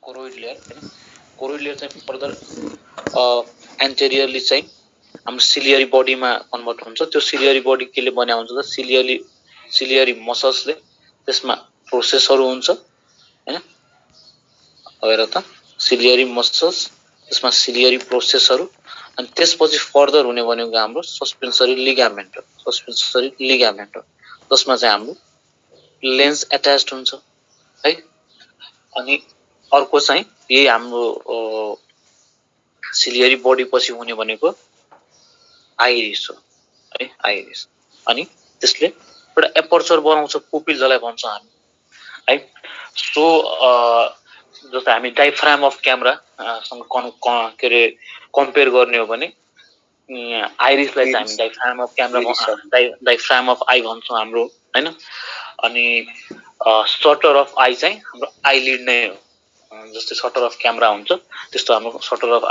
Choroid layer हैन choroid layer चाहिँ further एन्टेरियरली चाहिँ हाम्रो सिलियरी बडीमा कन्भर्ट हुन्छ त्यो सिलियरी बडी केले बन्या हुन्छ त सिलियरी मसल्सले त्यसमा प्रोसेसहरु हुन्छ हैन हेर त सिलियरी मसल्स त्यसमा सिलियरी प्रोसेसहरु अनि त्यसपछि फर्दर हुने भनेको हाम्रो सस्पेन्सरी लिगामेन्ट हो जसमा चाहिँ हाम्रो लेन्स अट्याच्ड हुन्छ है अनि अर्को चाहिँ यही हाम्रो सिलियरी बडी पछि हुने भनेको आइरिस हो है आइरिस अनि त्यसले एउटा एपर्चर बनाउँछ पुपिल जसलाई भन्छ हामी है सो जस्तो हामी डायफ्राम अफ क्यामेरा सँग के कम्पेयर गर्ने हो भने आइरिसलाई चाहिँ हामी diaphragm of camera diaphragm of eye भन्छौं हाम्रो हैन अनि शटर अफ आई चाहिँ हाम्रो आइलिड नै हो जस्तै शटर अफ क्यामेरा हुन्छ त्यस्तो हाम्रो शटर अफ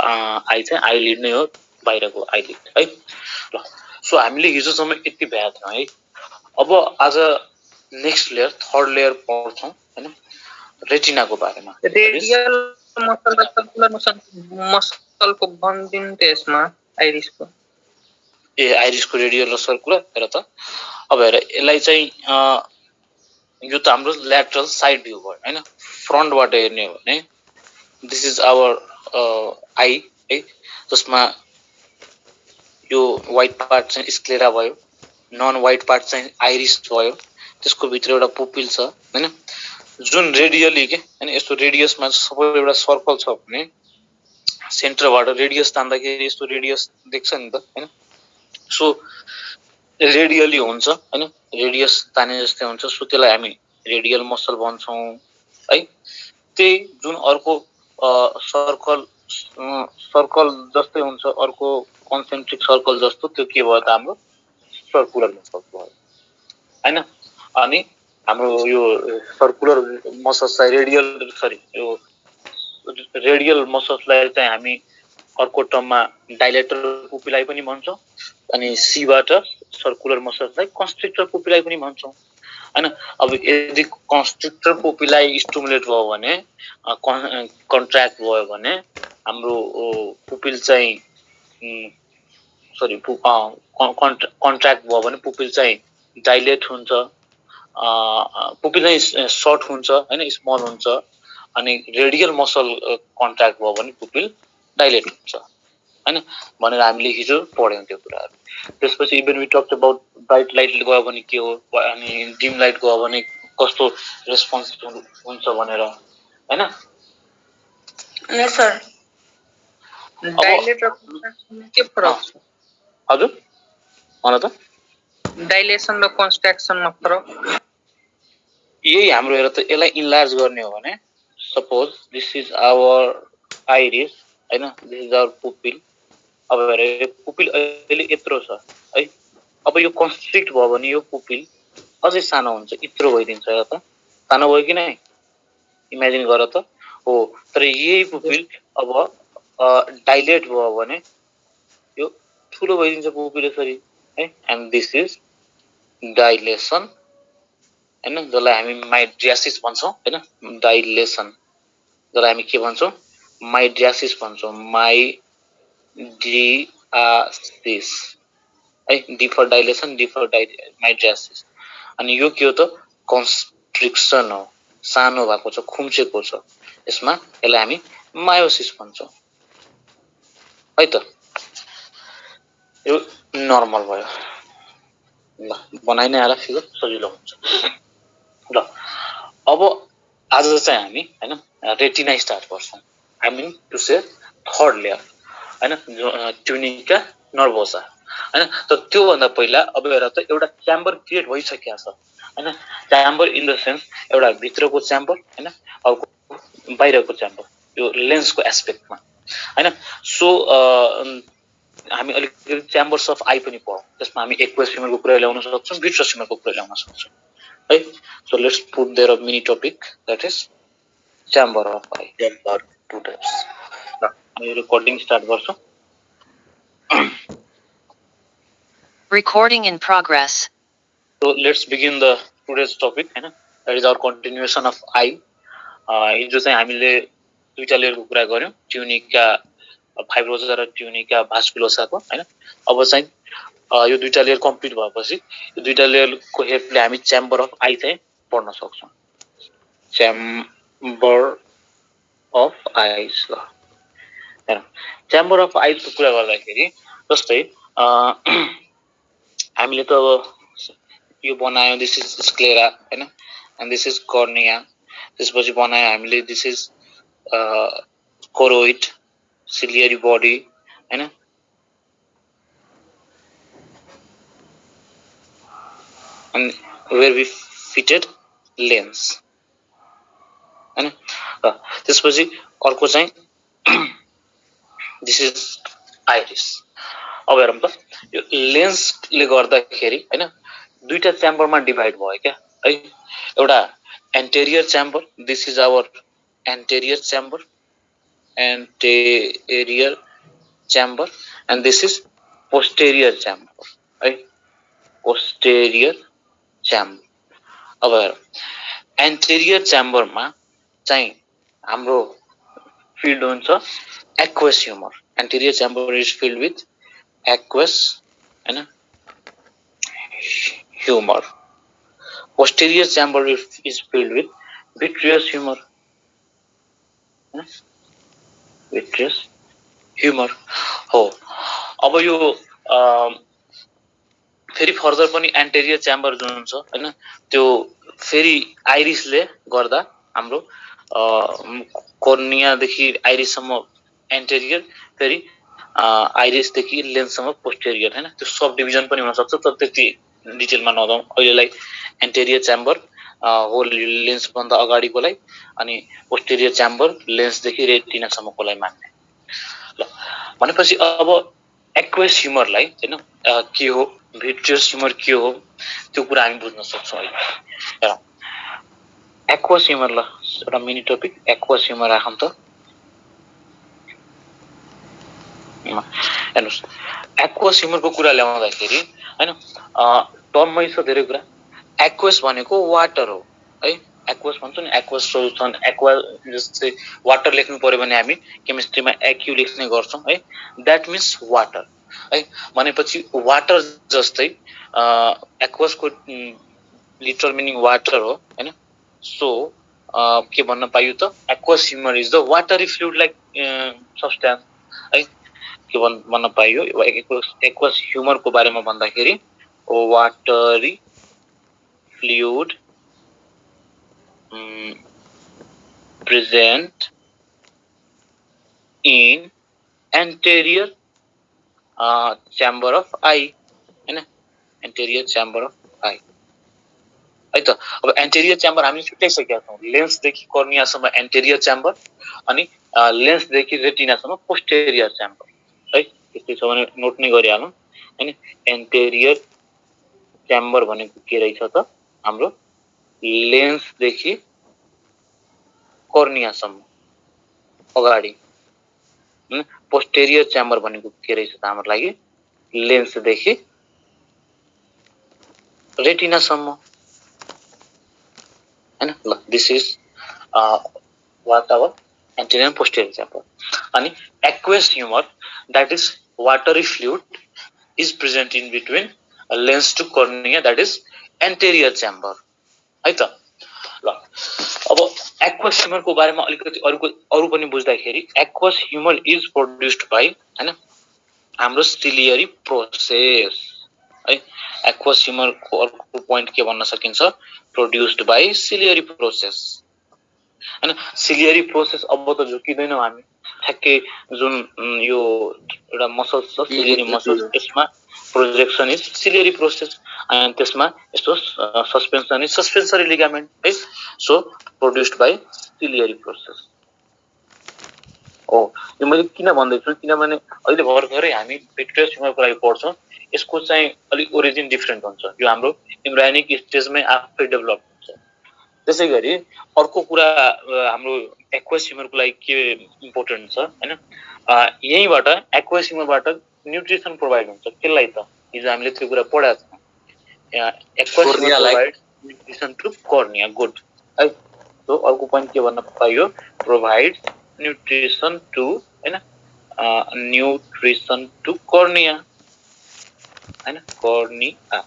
आई चाहिँ आइलिड नै हो बाहिरको आइलिड है ल सो हामीले हिजोसम्म यति भ्याएको थियौं है अब आज नेक्स्ट लेयर थर्ड लेयर पढ्छौं हैन रेटिनाको बारेमा रेडियल मसल र सर्कुलर मसलको बन्डिङ त्यसमा आइरिसको आइरिसको रेडियल र सर्कुलर हेर त अब हेर यसलाई चाहिँ यो त हाम्रो ल्याटरल साइड भ्यू भयो हैन फ्रन्टबाट हेर्ने हो भने दिस इज आवर आई है जसमा यो व्हाइट पार्ट चाहिँ स्क्लेरा भयो नन व्हाइट पार्ट चाहिँ आइरिस भयो त्यसको भित्र एउटा पुपिल छ हैन जुन रेडियली के हैन यस्तो रेडियसमा सबै एउटा सर्कल छ भने सेन्टरबाट रेडियस तान्दाखेरि यस्तो रेडियस देख्छ नि त हैन सो रेडियली हुन्छ हैन रेडियस ताने जस्तै हुन्छ सो त्यसलाई हामी रेडियल मसल भन्छौं है त्यही जुन अर्को सर्कल जस्तै हुन्छ अर्को कन्सेन्ट्रिक सर्कल जस्तो त्यो के भयो त हाम्रो सर्कुलर मसल भयो हैन अनि हाम्रो यो सर्कुलर मसल्सलाई रेडियल मसल्सलाई चाहिँ हामी अर्को टर्ममा डाइलेटर पुपिलाई पनि भन्छौं अनि सीबाट सर्कुलर मसल्सलाई कन्स्ट्रिक्टर पुपिलाई पनि भन्छौं हैन अब यदि कन्स्ट्रिक्टर पुपिलाई स्टिमुलेट भयो भने कन्ट्र्याक्ट भयो भने हाम्रो पुपिल चाहिँ कन्ट्र्याक्ट भयो भने पुपिल चाहिँ डाइलेट हुन्छ पुपिल चाहिँ सर्ट हुन्छ हैन स्मल हुन्छ अनि रेडियल मसल कन्ट्र्याक्ट भयो भने पुपिल डाइलेट हुन्छ हैन भनेर हामीले हिजो पढ्यौं त्यो कुराहरु त्यसपछि even we talked about bright light गयो भने के हो अनि डिम लाइट गयो भने कस्तो रेस्पोन्स हुन्छ भनेर हैन यस सर डाइलेट र कन्ट्र्याक्सन के फरक छ हजुर भन त डाइलेसन र कन्ट्र्याक्सनमा फरक यही हाम्रो हेर त यसलाई इन्लार्ज गर्ने हो भने suppose this is our iris हैन दिस इज आवर पुपिल अब हेर पुपिल अहिले यत्रो छ है अब यो कन्स्ट्रिक्ट भयो भने यो पुपिल अझै सानो हुन्छ यत्रो भइदिन्छ हेर त सानो भयो कि नै इमेजिन गर त हो तर यही पुपिल अब डाइलेट भयो भने यो ठुलो भइदिन्छ पुपिल यसरी है एन्ड दिस इज डाइलेसन हैन जसलाई हामी माइड्रियासिस भन्छौं हैन डाइलेसन जसलाई हामी के भन्छौं माइड्रियासिस भन्छौं माइड्रियासिस है D for dilation D for mydriasis अनि यो के हो त कन्स्ट्रिक्सन हो सानो भएको छ खुम्चेको छ यसमा यसलाई हामी मायोसिस भन्छौं है त यो नर्मल भयो ल बनाइ नै आला फिगर सजिलो हुन्छ ल अब आज चाहिँ हामी हैन रेटिना स्टार्ट गर्छौं I mean to say third layer हैन ट्युनिका नर्भोसा हैन त त्यो भन्दा पहिला अब हेर त एउटा च्याम्बर क्रिएट भइसक्या छ हैन च्याम्बर इन द सेन्स एउटा भित्रको च्याम्बर हैन अर्को बाहिरको च्याम्बर यो लेन्सको एस्पेक्टमा हैन सो हामी अलिकति च्याम्बर्स अफ आई पनि पढौं त्यसमा हामी एक्वेस फिमरको कुरा ल्याउन सक्छौं भिट्रस फिमरको कुरा ल्याउन सक्छौं है so let's put there a mini topic that is chamber of eye chamber two types ल हामी रेकर्डिङ स्टार्ट गर्छौं Recording in progress. So let's begin the today's topic हैन that is our continuation of I हिजो चाहिँ हामीले दुईटा लेयरको कुरा गर्यौं, ट्युनिका फाइब्रोसा र ट्युनिका भास्कुलोसाको हैन। अब चाहिँ यो दुईटा लेयर कम्प्लिट भएपछि यो दुईटा लेयरको हेल्पले हामी च्याम्बर अफ आई चाहिँ पढ्न सक्छौं। च्याम्बर अफ आइज ल हैन। च्याम्बर अफ आइजको कुरा गर्दाखेरि जस्तै हामीले त यो बनायो, दिस इज स्क्लेरा हैन, एन्ड दिस इज कर्निया। त्यसपछि बनायो हामीले this is choroid, ciliary body हैन। and where we fitted lens हैन। त्यसपछि अर्को चाहिँ दिस इज आइरिस। अब हेरौँ त यो लेन्सले गर्दाखेरि हैन दुईटा च्याम्बरमा डिभाइड भयो क्या है। एउटा anterior chamber, this is our anterior chamber, anterior chamber, and this is posterior chamber है, पोस्टेरियर च्याम्बर। अब हेरौँ एन्टेरियर च्याम्बरमा चाहिँ हाम्रो फिल्ड हुन्छ aqueous humour. Anterior chamber is filled with aqueous हैन humour. Posterior chamber is filled with vitreous humour, vitreous humour हो। अब यो फेरि फर्दर पनि एन्टेरियर च्याम्बर जुन हुन्छ हैन त्यो फेरि आइरिसले गर्दा हाम्रो कर्नियादेखि आइरिससम्म एन्टेरियर, फेरि आइरिसदेखि लेन्ससम्म पोस्टेरियर हैन। त्यो सब डिभिजन पनि हुन सक्छ, तर त्यति डिटेलमा नजाउँ अहिलेलाई। एन्टेरियर च्याम्बर हो लेन्स भन्दा अगाडिकोलाई, अनि पोस्टेरियर च्याम्बर लेन्सदेखि रेटिनासम्मकोलाई मान्ने ल। भनेपछि अब एक्वस ह्युमरलाई हैन के हो, भिट्रियस ह्युमर के हो, त्यो कुरा हामी बुझ्न सक्छौँ अहिले। एक्वस ह्युमर ल एउटा मिनी टपिक एक्वस ह्युमर राखौँ त। हेर्नुहोस् एक्वस ह्युमरको कुरा ल्याउँदाखेरि हैन टर्ममै छ धेरै कुरा। एक्वस भनेको वाटर हो है, एक्वस भन्छ नि, एक्वस सोल्युसन। एक्वा जस्तै वाटर लेख्नु पर्यो भने हामी केमिस्ट्रीमा एक्यु लेख्ने गर्छौं है, द्याट मिन्स वाटर है। भनेपछि वाटर जस्तै एक्वसको लिटरल मिनिङ वाटर हो हैन। सो के भन्न पाइयो त, aqueous humour is the watery fluid like substance है, के भन्न पाइयो। एक्वस ह्युमरको बारेमा भन्दाखेरि watery fluid present in anterior chamber of eye हैन, anterior chamber of eye है त। अब एन्टेरियर च्याम्बर हामीले छुट्याइसकेका छौँ, लेन्सदेखि कर्नियासम्म एन्टेरियर च्याम्बर, अनि लेन्सदेखि रेटिनासम्म पोस्टेरियर च्याम्बर है। त्यस्तै छ भने नोट नै गरिहालौँ हैन। एन्टेरियर च्याम्बर भनेको के रहेछ त, हाम्रो लेन्सदेखि कर्नियासम्म अगाडि। पोस्टेरियर च्याम्बर भनेको के रहेछ त हाम्रो लागि, लेन्सदेखि रेटिनासम्म हैन ल। This is what our anterior posterior chamber. अनि aqueous humour that is watery fluid is present in between lens to cornea, that is anterior chamber है त ल। अब एक्वस ह्युमरको बारेमा अलिकति अरु पनि बुझ्दाखेरि aqueous humour is produced by हैन हाम्रो सिलियरी प्रोसेस है। एक्वस ह्युमरको अर्को पोइन्ट के भन्न सकिन्छ, प्रोड्युस्ड बाइ सिलियरी प्रोसेस हैन। सिलियरी प्रोसेस अब त झुकिदैनौँ हामी, ठ्याक्कै जुन यो एउटा मसल्स छ सिलियरी मसल्स, यसमा प्रोजेक्सन इज सिलियरी प्रोसेस, अनि त्यसमा यस्तो सस्पेन्सन इज सस्पेन्सरी लिगामेन्ट है। So produced by ciliary process हो। यो मैले किन भन्दैछु, किनभने अहिले भर्खरै हामी भिट्रियस ह्युमरको लागि पढ्छौँ, यसको चाहिँ अलिक ओरिजिन डिफ्रेन्ट हुन्छ, यो हाम्रो इम्ब्रायोनिक स्टेजमै आफै डेभलप हुन्छ। त्यसै गरी अर्को कुरा हाम्रो एक्वस ह्युमरको लागि के इम्पोर्टेन्ट छ हैन, यहीँबाट एक्वस ह्युमरबाट न्युट्रिसन प्रोभाइड हुन्छ। केलाई त हिजो हामीले त्यो कुरा पढाएको छौँ, aqueous humour provide nutrition to cornea, good है। सो अर्को पोइन्ट के भन्न पाइयो, प्रोभाइड न्युट्रिसन टु हैन न्युट्रिसन टु कर्निया हैन कर्निया।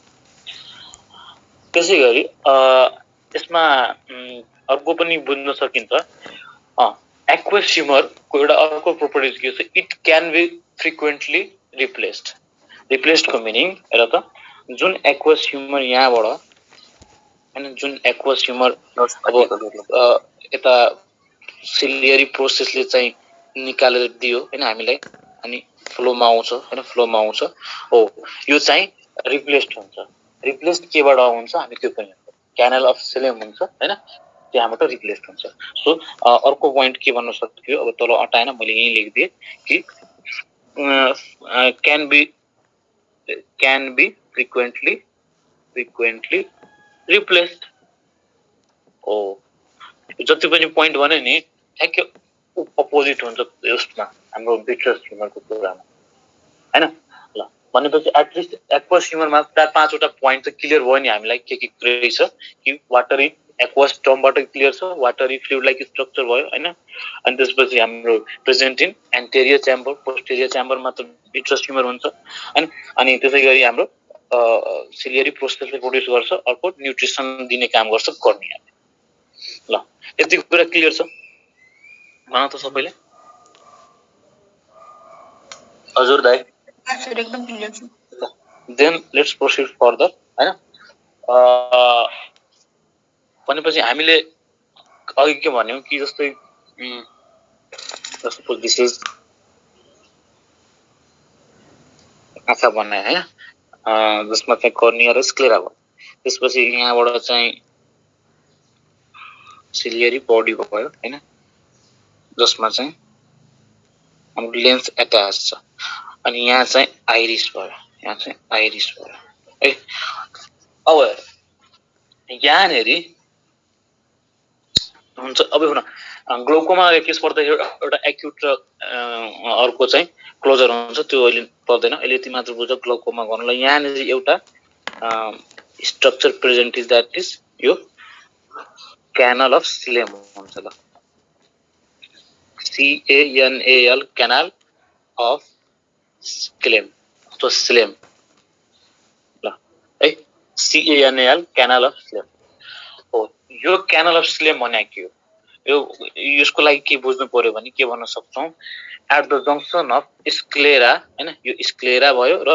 त्यसै गरी यसमा अर्को पनि बुझ्न सकिन्छ एक्वस ह्युमरको एउटा अर्को प्रोपर्टिज के छ it can be frequently replaced को मिनिङ हेर त जुन एक्वस ह्युमर यहाँबाट हैन जुन एक्वस ह्युमर अब यता सिलियरी प्रोसेसले चाहिँ निकालेर दियो हैन हामीलाई अनि फ्लोमा आउँछ हो यो चाहिँ रिप्लेस्ड हुन्छ। रिप्लेस्ड केबाट हुन्छ हामी त्यो पनि क्यानल अफ सिलेम हुन्छ हैन त्यहाँबाट रिप्लेस्ड हुन्छ। सो अर्को पोइन्ट के भन्न सक्यो अब तल अटाएन मैले यही लेखिदिए कि क्यान बी फ्रिक्वेन्टली रिप्लेस्ड हो। जति पनि पोइन्ट भने नि ठ्याक्कै अपोजिट हुन्छ यसमा हाम्रो भिट्रस ह्युमरको कुरामा हैन ल भनेपछि एटलिस्ट एक्वस ह्युमरमा 4-5 वटा पोइन्ट त क्लियर भयो नि हामीलाई के रहेछ कि वाटरी एक्वस टर्मबाट क्लियर छ वाटरी फ्लुइड लाइक स्ट्रक्चर भयो हैन अनि त्यसपछि हाम्रो present in anterior chamber posterior च्याम्बरमा त भिट्रस ह्युमर हुन्छ अनि त्यसै गरी हाम्रो सिलियरी प्रोसेसले प्रोड्युस गर्छ अर्को न्युट्रिसन दिने काम गर्छ कर्निया। ल यति कुरा क्लियर छ भन त सबैले हजुर दाइ सर एकदम क्लियर छ। देन लेट्स प्रोसिड फर्दर हैन भनेपछि हामीले अघि के भन्यौ कि जस्तै जस्तो दिस इज आँखा बनाए हैन जसमा चाहिँ कर्निया र स्क्लेरा भयो त्यसपछि यहाँबाट चाहिँ सिलियरी बडी भयो हैन जसमा चाहिँ हाम्रो लेन्स एट्याच छ अनि यहाँ चाहिँ आइरिस भयो है। अब यहाँनेरि हुन्छ अब हुन ग्लोकोमा केस पर्दा एउटा एक्युट र अर्को चाहिँ क्लोजर हुन्छ त्यो अहिले पर्दैन अहिले यति मात्र बुझ्छ ग्लोकोमा गर्नलाई यहाँनेरि एउटा structure present is that is यो क्यानल अफ सिलेम हुन्छ ल CANAL क्यानल अफ स्लेम अथवा स्लेम ल है CANAL क्यानल अफ स्लेम हो। यो क्यानल अफ स्लेम भने के हो यो यसको लागि के बुझ्नु पर्यो भने के भन्न सक्छौं at the junction of sclera हैन यो स्क्लेरा भयो र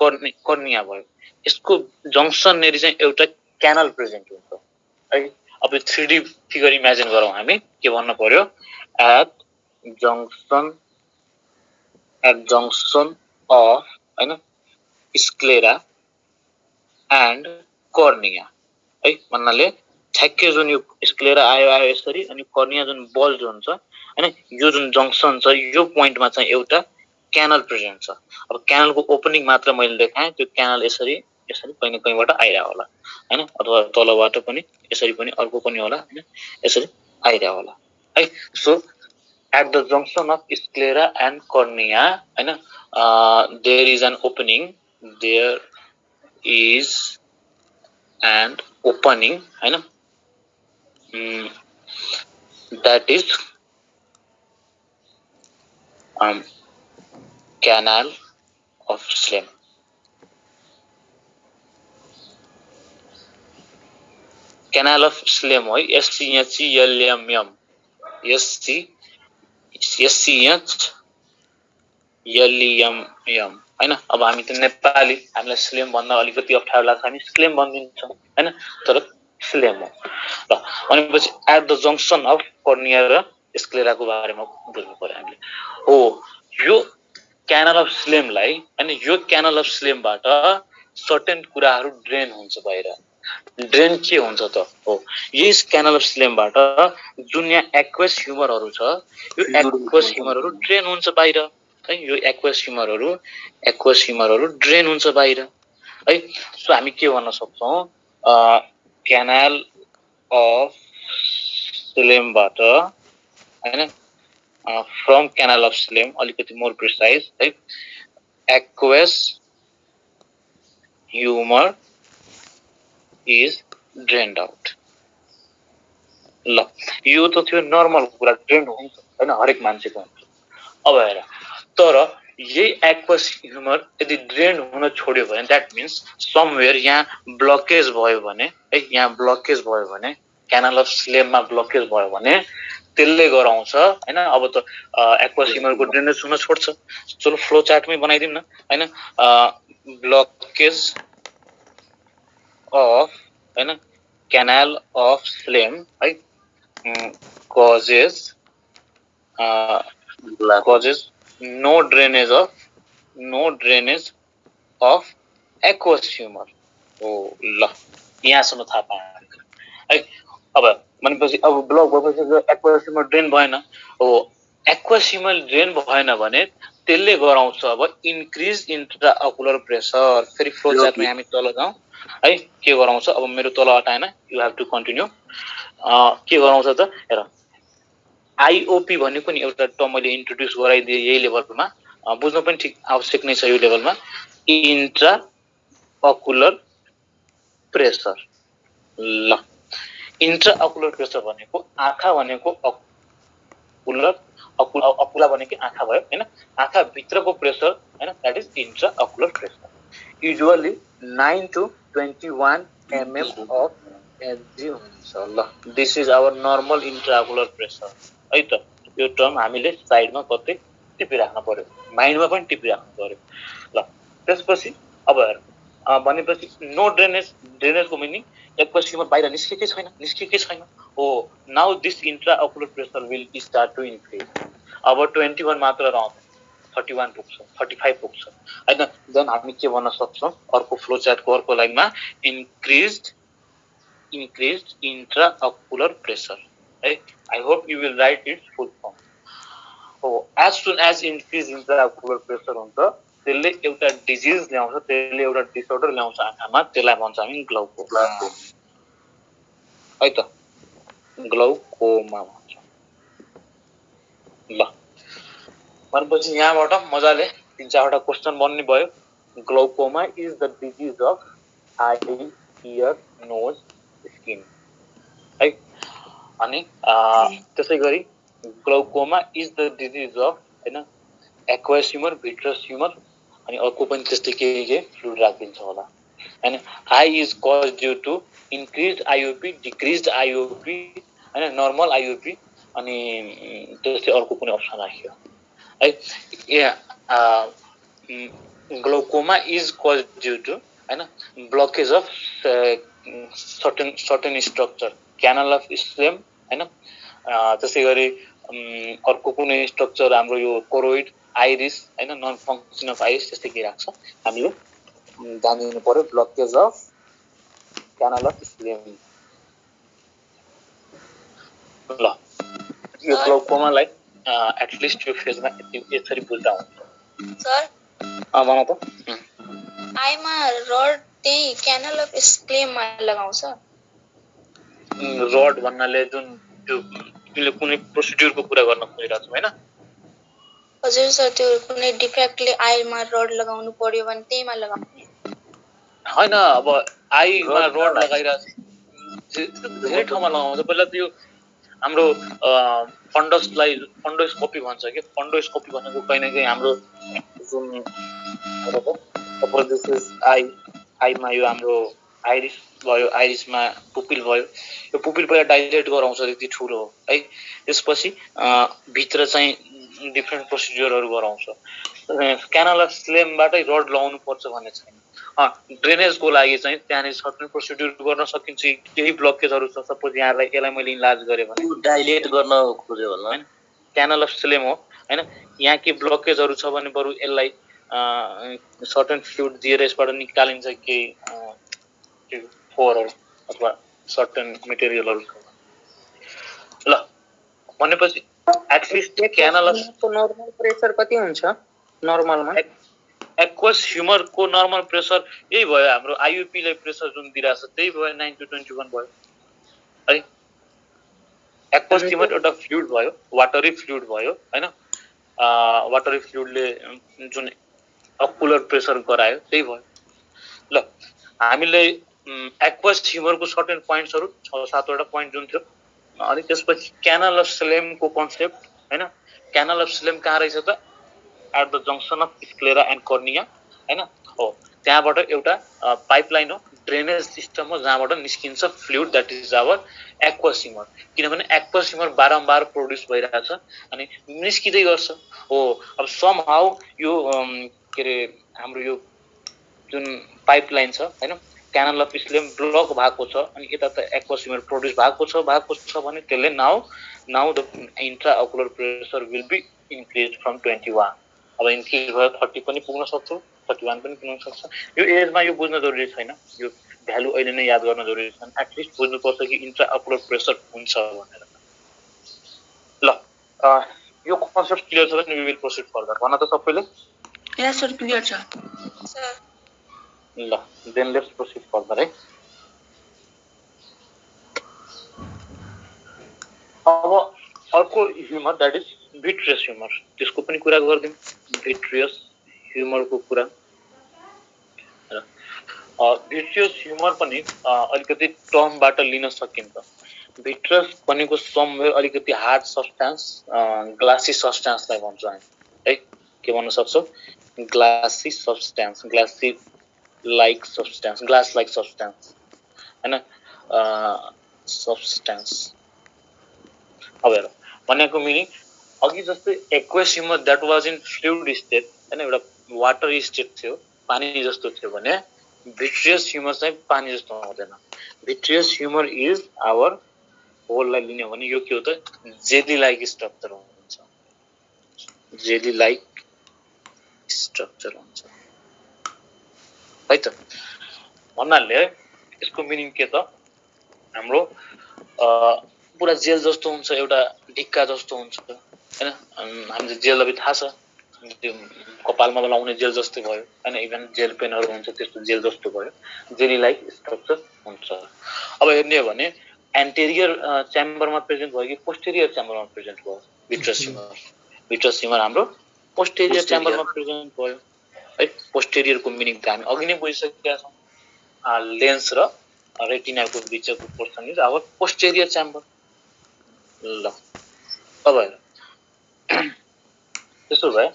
कर्निया भयो यसको जंक्सन नेरि चाहिँ एउटा क्यानल प्रेजेन्ट हुन्छ है। अब 3D फिगर इमेजिन गरौँ हामी के भन्न पर्यो एट जंक्सन अफ हैन स्क्लेरा एन्ड कर्निया है भन्नाले ठ्याक्कै जुन यो स्क्लेरा आयो यसरी अनि कर्निया जुन बल्ज हुन्छ हैन यो जुन जंक्सन छ यो पोइन्टमा चाहिँ एउटा क्यानल प्रेजेन्ट छ। अब क्यानलको ओपनिङ मात्र मैले देखाएँ त्यो क्यानल यसरी कहीं न कहीँबाट आइरा होला हैन अथवा तलबाट पनि यसरी पनि अर्को पनि होला हैन यसरी आइरा होला है। So at the junction of sclera and cornea हैन देयर इज एन ओपनिङ हैन that is canal of Slem. Canal of Slem हो SCHLM हैन। अब हामी त नेपाली हामीलाई स्लेम भन्न अलिकति अप्ठ्यारो लाग्छ हामी स्लेम भनिदिन्छौँ हैन तर स्लेम हो ल भनेपछि at the junction of cornea र स्क्लेराको बारेमा बुझ्नु पर्यो हामीले हो। यो क्यानल अफ स्लेमलाई हैन यो क्यानल अफ स्लेमबाट सर्टेन कुराहरू ड्रेन हुन्छ बाहिर ड्रेन के हुन्छ त हो यस क्यानल अफ स्लेमबाट जुन यहाँ एक्वस ह्युमरहरू छ यो एक्वस ह्युमरहरू ड्रेन हुन्छ बाहिर है यो एक्वस ह्युमरहरू ड्रेन हुन्छ बाहिर है। सो हामी के भन्न सक्छौं क्यानल अफ स्लेमबाट हैन फ्रम क्यानल अफ स्लेम अलिकति मोर प्रिसाइज है aqueous humour is drained out ल यो त थियो नर्मल कुरा, ड्रेन हुन्छ हैन, हरेक मान्छेको हुन्छ। अब हेर, तर यही एक्वस ह्युमर यदि ड्रेन हुन छोड्यो भने द्याट मिन्स समवेयर यहाँ ब्लकेज भयो भने है, यहाँ ब्लकेज भयो भने, क्यानल अफ स्लेममा ब्लकेज भयो भने त्यसले गराउँछ हैन। अब त एक्वस ह्युमरको ड्रेनेज हुन छोड्छ। चलो फ्लो चार्टमै बनाइदिउँ न हैन। ब्लकेज अफ हैन क्यानल अफ स्लेम है causes no drainage of aqueous humor। ओ ल यहाँसम्म थाहा पाएँ है। अब भनेपछि अब ब्लक भएपछि एक्वस ह्युमर ड्रेन भएन। हो, एक्वस ह्युमर ड्रेन भएन भने त्यसले गराउँछ अब इन्क्रिज इन्ट्राअकुलर प्रेसर। फेरि फ्लो चार्टमा हामी तल जाउँ है, के गराउँछ। अब मेरो तल हटाएन, यु हेभ टु कन्टिन्यू। के गराउँछ त हेर, आइओपी भनेको नि एउटा टर्म मैले इन्ट्रोड्युस गराइदिएँ यही लेभलमा, बुझ्नु पनि ठिक आवश्यक नै छ यो लेभलमा। Intra ocular pressure. ल इन्ट्रा अकुलर प्रेसर भनेको आँखा भनेको अकुलर, अकुला भनेको आँखा भयो हैन, आँखा भित्रको प्रेसर हैन, that is intra ocular pressure. Usually 9 to 21 mm of HG हुन्छ। ल this is our normal intra ocular pressure है त। यो टर्म हामीले साइडमा कतै टिपिराख्नु पर्यो, माइन्डमा पनि टिपिराख्नु पर्यो। ल त्यसपछि अब हेर, भनेपछि नो ड्रेनेज, ड्रेनेजको मिनिङ एक्वस ह्युमर बाहिर निस्केकै छैन। हो, now this intra ocular pressure will start to increase. अब 21 मात्र रहन्छ, 31 पुग्छ, 35 पुग्छ हैन। देन हामी के भन्न सक्छौँ अर्को फ्लो चार्टको अर्को लाइनमा, इन्क्रिज्ड इन्ट्रा अकुलर प्रेसर है। I hope you will write its full form. हो, as soon as increase intra ocular pressure हुन्छ त्यसले एउटा डिजिज ल्याउँछ, त्यसले एउटा डिसअर्डर ल्याउँछ आँखामा, त्यसलाई भन्छ हामी ग्लाउकोमा है त। ग्लाउकोमा भन्छ। ल भनेपछि यहाँबाट मजाले 3-4वटा क्वेसन बन्ने भयो। Glaucoma is the disease of eye, ear, nose, skin है। अनि त्यसै गरी glaucoma is the disease of हैन एक्वस ह्युमर, भिट्रस ह्युमर, अनि अर्को पनि त्यस्तै के फ्लुइड राखिदिन्छ होला हैन। Eye is cause due to increase IOP, decrease IOP हैन, नर्मल आइओपी, अनि त्यस्तै अर्को कुनै अप्सन राखियो है। Glaucoma is cause due to हैन blockage of certain structure, canal of Schlemm हैन। त्यसै गरी अर्को कुनै स्ट्रक्चर हाम्रो यो कोरोइड, आइरिस हैन, नन फङ्क्सन अफ आइरिस, त्यस्तै के राख्छ हामीले जानिदिनु पर्यो। Blockage of canal of Schlemm. ल यो ग्लाउकोमालाई एटलिस्ट यो फेजमा यसरी बुझ्दा हुन्छ। सर भन त। आइमा रड त्यही क्यानल अफ स्लेममा लगाउँछ। रड भन्नाले जुन त्यो तिमीले कुनै प्रोसिड्युरको कुरा गर्न खोजिरहेको छौ हैन? हजुर सर, त्यो कुनै डिफेक्टले आइमा रड लगाउनु पर्यो भने त्यहीमा लगाउने हैन। अब आइमा रड लगाइरहेको धेरै ठाउँमा लगाउँछ। पहिला त्यो हाम्रो फन्डसलाई फन्डोस्कोपी भन्छ कि, फन्डोस्कोपी भनेको कहीँ न कहीँ हाम्रो जुन आइमा यो हाम्रो आइरिस भयो, आइरिसमा पुपिल भयो, यो पुपिल पहिला डाइलेट गराउँछ, त्यति ठुलो हो है। त्यसपछि भित्र चाहिँ डिफ्रेन्ट प्रोसिड्युरहरू गराउँछ। क्यानल अफ स्लेमबाटै रड लगाउनु पर्छ भन्ने छैन। ड्रेनेजको लागि चाहिँ त्यहाँनिर सर्टेन प्रोसिड्युर गर्न सकिन्छ। केही ब्लकेजहरू छ, सपोज यसलाई मैले इन्लार्ज गरेँ भने डाइलेट गर्न खोज्यो होला, क्यानल अफ स्लेम हो हैन। यहाँ के ब्लकेजहरू छ भने बरु यसलाई सर्टेन फ्लुइड दिएर यसबाट निकालिन्छ, केही फोरहरू अथवा सर्टेन मेटेरियलहरू छ। ल भनेपछि at least canal of normal pressure कति हुन्छ नर्मलमा? एक्वस ह्युमरको नर्मल प्रेसर यही भयो, हाम्रो आइयुपीलाई प्रेसर जुन दिइरहेछ त्यही भयो, 9 to 21 भयो है। एक्वस ह्युमर एउटा फ्लुइड भयो, वाटरी फ्लुइड भयो हैन। वाटरी फ्लुइडले जुन अकुलर प्रेसर गरायो त्यही भयो। ल हामीले एक्वस ह्युमरको सर्टेन पोइन्ट्सहरू 6-7वटा पोइन्ट जुन थियो अनि त्यसपछि क्यानल अफ स्लेमको कन्सेप्ट हैन क्यानल अफ स्लेम कहाँ रहेछ त at the junction of sclera and cornea हैन हो त्यहाँबाट एउटा पाइपलाइन हो ड्रेनेज सिस्टम हो जहाँबाट निस्किन्छ फ्लुइड दैट इज आवर एक्वासिमर किनभने एक्वासिमर बारम्बार प्रोड्युस भइरहेछ अनि निस्किदै गर्छ हो अब सम हाउ यो के रे हाम्रो यो जुन पाइपलाइन छ हैन क्यानल अफ स्लेम ब्लक भएको छ अनि यता त एक्वासिमर प्रोड्युस भएको छ भने त्यसले now the intra ocular pressure will be increase from 21 अब इन्क्रिज भयो 30 पनि पुग्न सक्छ 31 पनि पुग्न सक्छ यो एजमा यो बुझ्न जरुरी छैन यो भ्यालु अहिले नै याद गर्न जरुरी छैन एटलिस्ट बुझ्नुपर्छ कि इन्ट्रा ओकुलर प्रेसर हुन्छ भनेर ल यो कन्सेप्ट क्लियर छ भने वी विल प्रोसिड फर्दर भन त सबैले यस सर क्लियर छ सर ल देन लेट्स प्रोसिड फर्दर है अब अर्को ह्युमर दैट इज भिट्रियस ह्युमर त्यसको पनि कुरा गर्दियौं भिट्रियस ह्युमरको कुरा भिट्रियस ह्युमर पनि अलिकति टर्मबाट लिन सकिन्छ भिट्रस भनेको समवेयर अलिकति हार्ड सब्स्टेन्स ग्लासी सब्स्टेन्सलाई भन्छौँ हामी है के भन्न सक्छौं glassy substance glassy like substance glass like substance हैन सब्स्टेन्स अब हेर भनेको मिनिङ अघि जस्तै aqueous humour that was in fluid state हैन एउटा वाटर स्टेट थियो पानी जस्तो थियो भने भिट्रियस ह्युमर चाहिँ पानी जस्तो हुँदैन भिट्रियस ह्युमर इज आवर होललाई लिने हो भने यो के हो त जेली लाइक स्ट्रक्चर हुन्छ जेली लाइक स्ट्रक्चर हुन्छ है त भन्नाले यसको मिनिङ के त हाम्रो पुरा जेल जस्तो हुन्छ एउटा ढिक्का जस्तो हुन्छ हैन हामीले जेल अब थाहा छ त्यो कपालमा लगाउने जेल जस्तो भयो हैन इभन जेल पेनहरु हुन्छ त्यस्तो जेल जस्तो भयो जेली लाइक स्ट्रक्चर हुन्छ अब हेर्ने हो भने एन्टेरियर च्याम्बरमा प्रेजेन्ट भयो कि पोस्टेरियर च्याम्बरमा प्रेजेन्ट भयो भिट्रस ह्युमर हाम्रो पोस्टेरियर च्याम्बरमा प्रेजेन्ट भयो है पोस्टेरियरको मिनिङ त हामी अघि नै बुझिसकेका छौं लेन्स र रेटिनाको बीचको portion is our posterior chamber ल अब त्यसो भए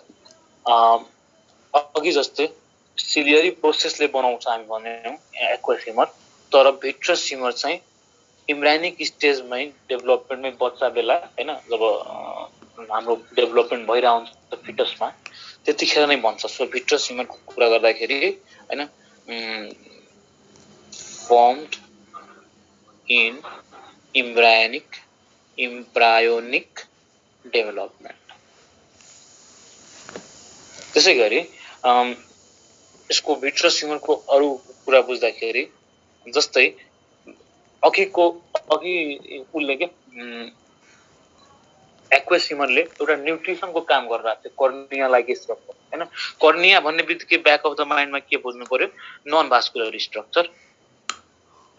अघि जस्तै सिलियरी प्रोसेसले बनाउँछ हामी भन्यौं एक्वास ह्युमर तर भिट्रस ह्युमर चाहिँ इम्ब्रायोनिक स्टेजमै डेभलपमेन्टमै बच्चा बेला हैन जब हाम्रो डेभलपमेन्ट भइरहन्छ फिटसमा त्यतिखेर नै बन्छ सो भिट्रस ह्युमरको कुरा गर्दाखेरि हैन formed in embryonic development त्यसैगरी यसको भिट्रस ह्युमरको अरु कुरा बुझ्दाखेरि जस्तै अघि उले के एक्वास ह्युमरले एउटा न्यूट्रिसनको काम गरिरहेको थियो कर्निया लाइक स्ट्रक्चर हैन कर्निया भन्ने बित्तिकै ब्याक अफ द माइन्डमा के बुझ्नु पर्यो नन भास्कुलर स्ट्रक्चर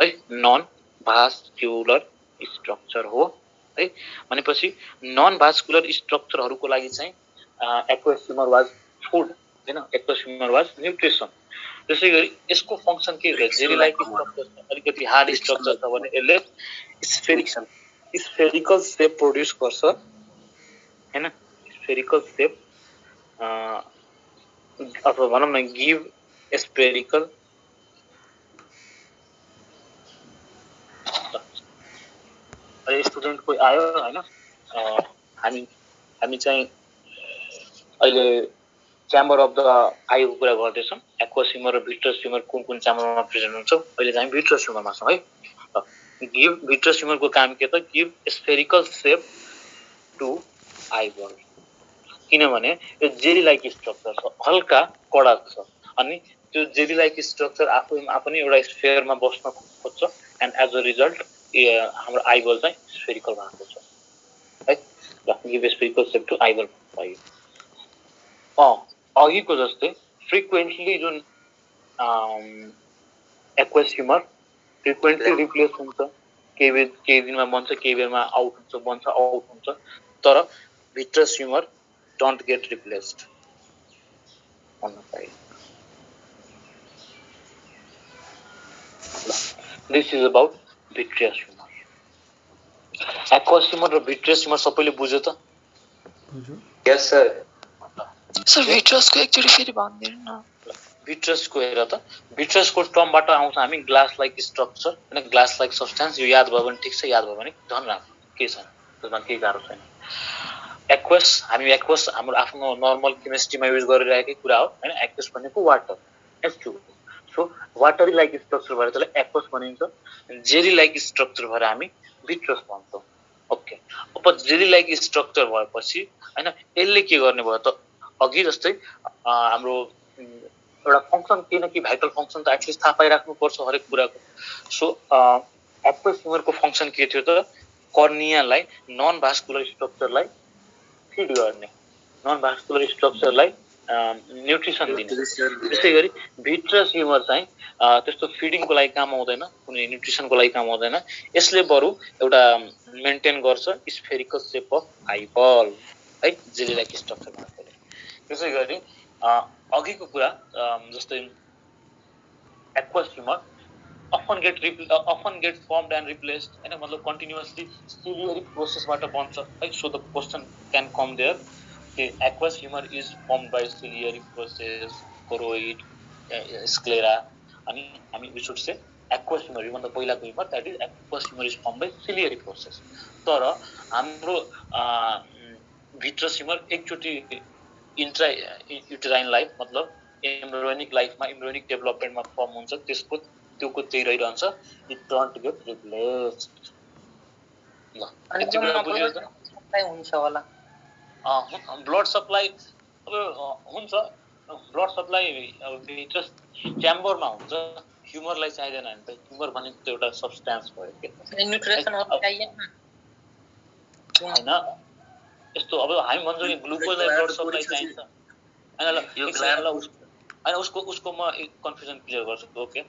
है नन भास्कुलर स्ट्रक्चर हो है भनेपछि नन भास्कुलर स्ट्रक्चरहरुको लागि चाहिँ एक्वास ह्युमर वाज फूड हैन एक्वास ह्युमर वाज न्यूट्रिसन त्यसैगरी यसको फंक्सन के हो जेली लाइक स्ट्रक्चर अलिकति हार्ड स्ट्रक्चर छ भने यसले स्फेरिकल शेप प्रोड्युस गर्छ हैन स्फेरिकल शेप अथवा भनौं न गिभ स्फेरिकल स्टुडेन्ट कोही आयो हैन हामी चाहिँ अहिले च्याम्बर अफ द आईको कुरा गर्दैछौं एक्वास ह्युमर र भिट्रस ह्युमर कुन च्याम्बरमा प्रेजेन्ट हुन्छ अहिले चाहिँ भिट्रस ह्युमरमा छौं है गिभ भिट्रस ह्युमरको काम के त गिभ स्फेरिकल शेप टु आईबल किनभने यो जेली लाइक स्ट्रक्चर छ हल्का कडा छ अनि त्यो जेली लाइक स्ट्रक्चर आफैमा पनि एउटा स्फेयरमा बस्न खोज्छ एन्ड एज अ रिजल्ट हाम्रो आईबल चाहिँ स्फेरिकल भएको छ है गिभ स्फेरिकल शेप टु आईबल भयो अघिको जस्तै फ्रिक्वेन्टली जुन एक्वास ह्युमर फ्रिक्वेन्टली रिप्लेस हुन्छ केही दिनमा बन्छ केही बेरमा आउट हुन्छ बन्छ आउट हुन्छ तर vitreous humour don't get replaced भन्न पाइयो this is about vitreous humour aqueous humour र भिट्रियस ह्युमर सबैले बुझ्यो त? यस सर। सर भिट्रसको एकचोटि फेरि भनिदिनु न। भिट्रसको हेर त, भिट्रसको टर्मबाट आउँछ हामी ग्लास लाइक स्ट्रक्चर हैन, ग्लास लाइक सब्स्टेन्स। यो याद भयो भने ठिक छ, याद भयो भने झन् राम्रो, के छैन त्यसमा, केही गाह्रो छैन। एक्वस, हामी एक्वस हाम्रो आफ्नो नर्मल केमिस्ट्रीमा युज गरिरहेकै कुरा हो हैन। एक्वस भनेको water, H2O। So watery like structure भएर त्यसलाई एक्वस भनिन्छ। जेली लाइक स्ट्रक्चर भएर हामी भिट्रस भन्छौँ। ओके, अब जेली लाइक स्ट्रक्चर भएपछि हैन यसले के गर्ने भयो त, अघि जस्तै हाम्रो एउटा फंक्सन, केही न केही भाइटल फंक्सन त एटलिस्ट थाहा पाइराख्नुपर्छ हरेक कुराको। सो एक्वस ह्युमरको फंक्सन के थियो त, कर्नियालाई नन भास्कुलर स्ट्रक्चरलाई फिड गर्ने, नन भास्कुलर स्ट्रक्चरलाई न्युट्रिसन दिने। त्यसै गरी भिट्रस ह्युमर चाहिँ त्यस्तो फिडिङको लागि काम आउँदैन, कुनै न्युट्रिसनको लागि काम आउँदैन। यसले बरु एउटा मेन्टेन गर्छ स्फेरिकल सेप अफ आइबल है, जेली लाइक स्ट्रक्चर भएकोले। त्यसै गरी अघिको कुरा जस्तै aqueous humour often get formed and replaced हैन, मतलब कन्टिन्युअसली सिलियरी प्रोसेसबाट बन्छ है। So the question can come there कि aqueous humour is formed by ciliary process, choroid, sclera. अनि हामी we should say aqueous humour, यो भन्दा पहिलाको humour that is aqueous humour is formed by ciliary process. तर हाम्रो भिट्रस ह्युमर एकचोटि intra uterine life मतलब एम्ब्रियोनिक लाइफमा, एम्ब्रियोनिक डेभलपमेन्टमा फर्म हुन्छ, त्यसको त्योको त्यही रहिरहन्छ, इट डोन्ट गेट रिप्लेस्ड। ल अनि यति कुरा बुझ्यो त? सप्लाई हुन्छ होला। ब्लड सप्लाई अब हुन्छ, ब्लड सप्लाई भित्र च्याम्बरमा हुन्छ, ह्युमरलाई चाहिँदैन नि त। ह्युमर भनेको त एउटा सब्स्टेन्स भयो के, न्युट्रिसन चाहिएन हैन। यस्तो अब हामी भन्छौँ नि ग्लुकोजलाई ब्लड सप्लाई चाहिन्छ हैन। ल हैन, उसको म कन्फ्युजन क्लियर गर्छु। ओके,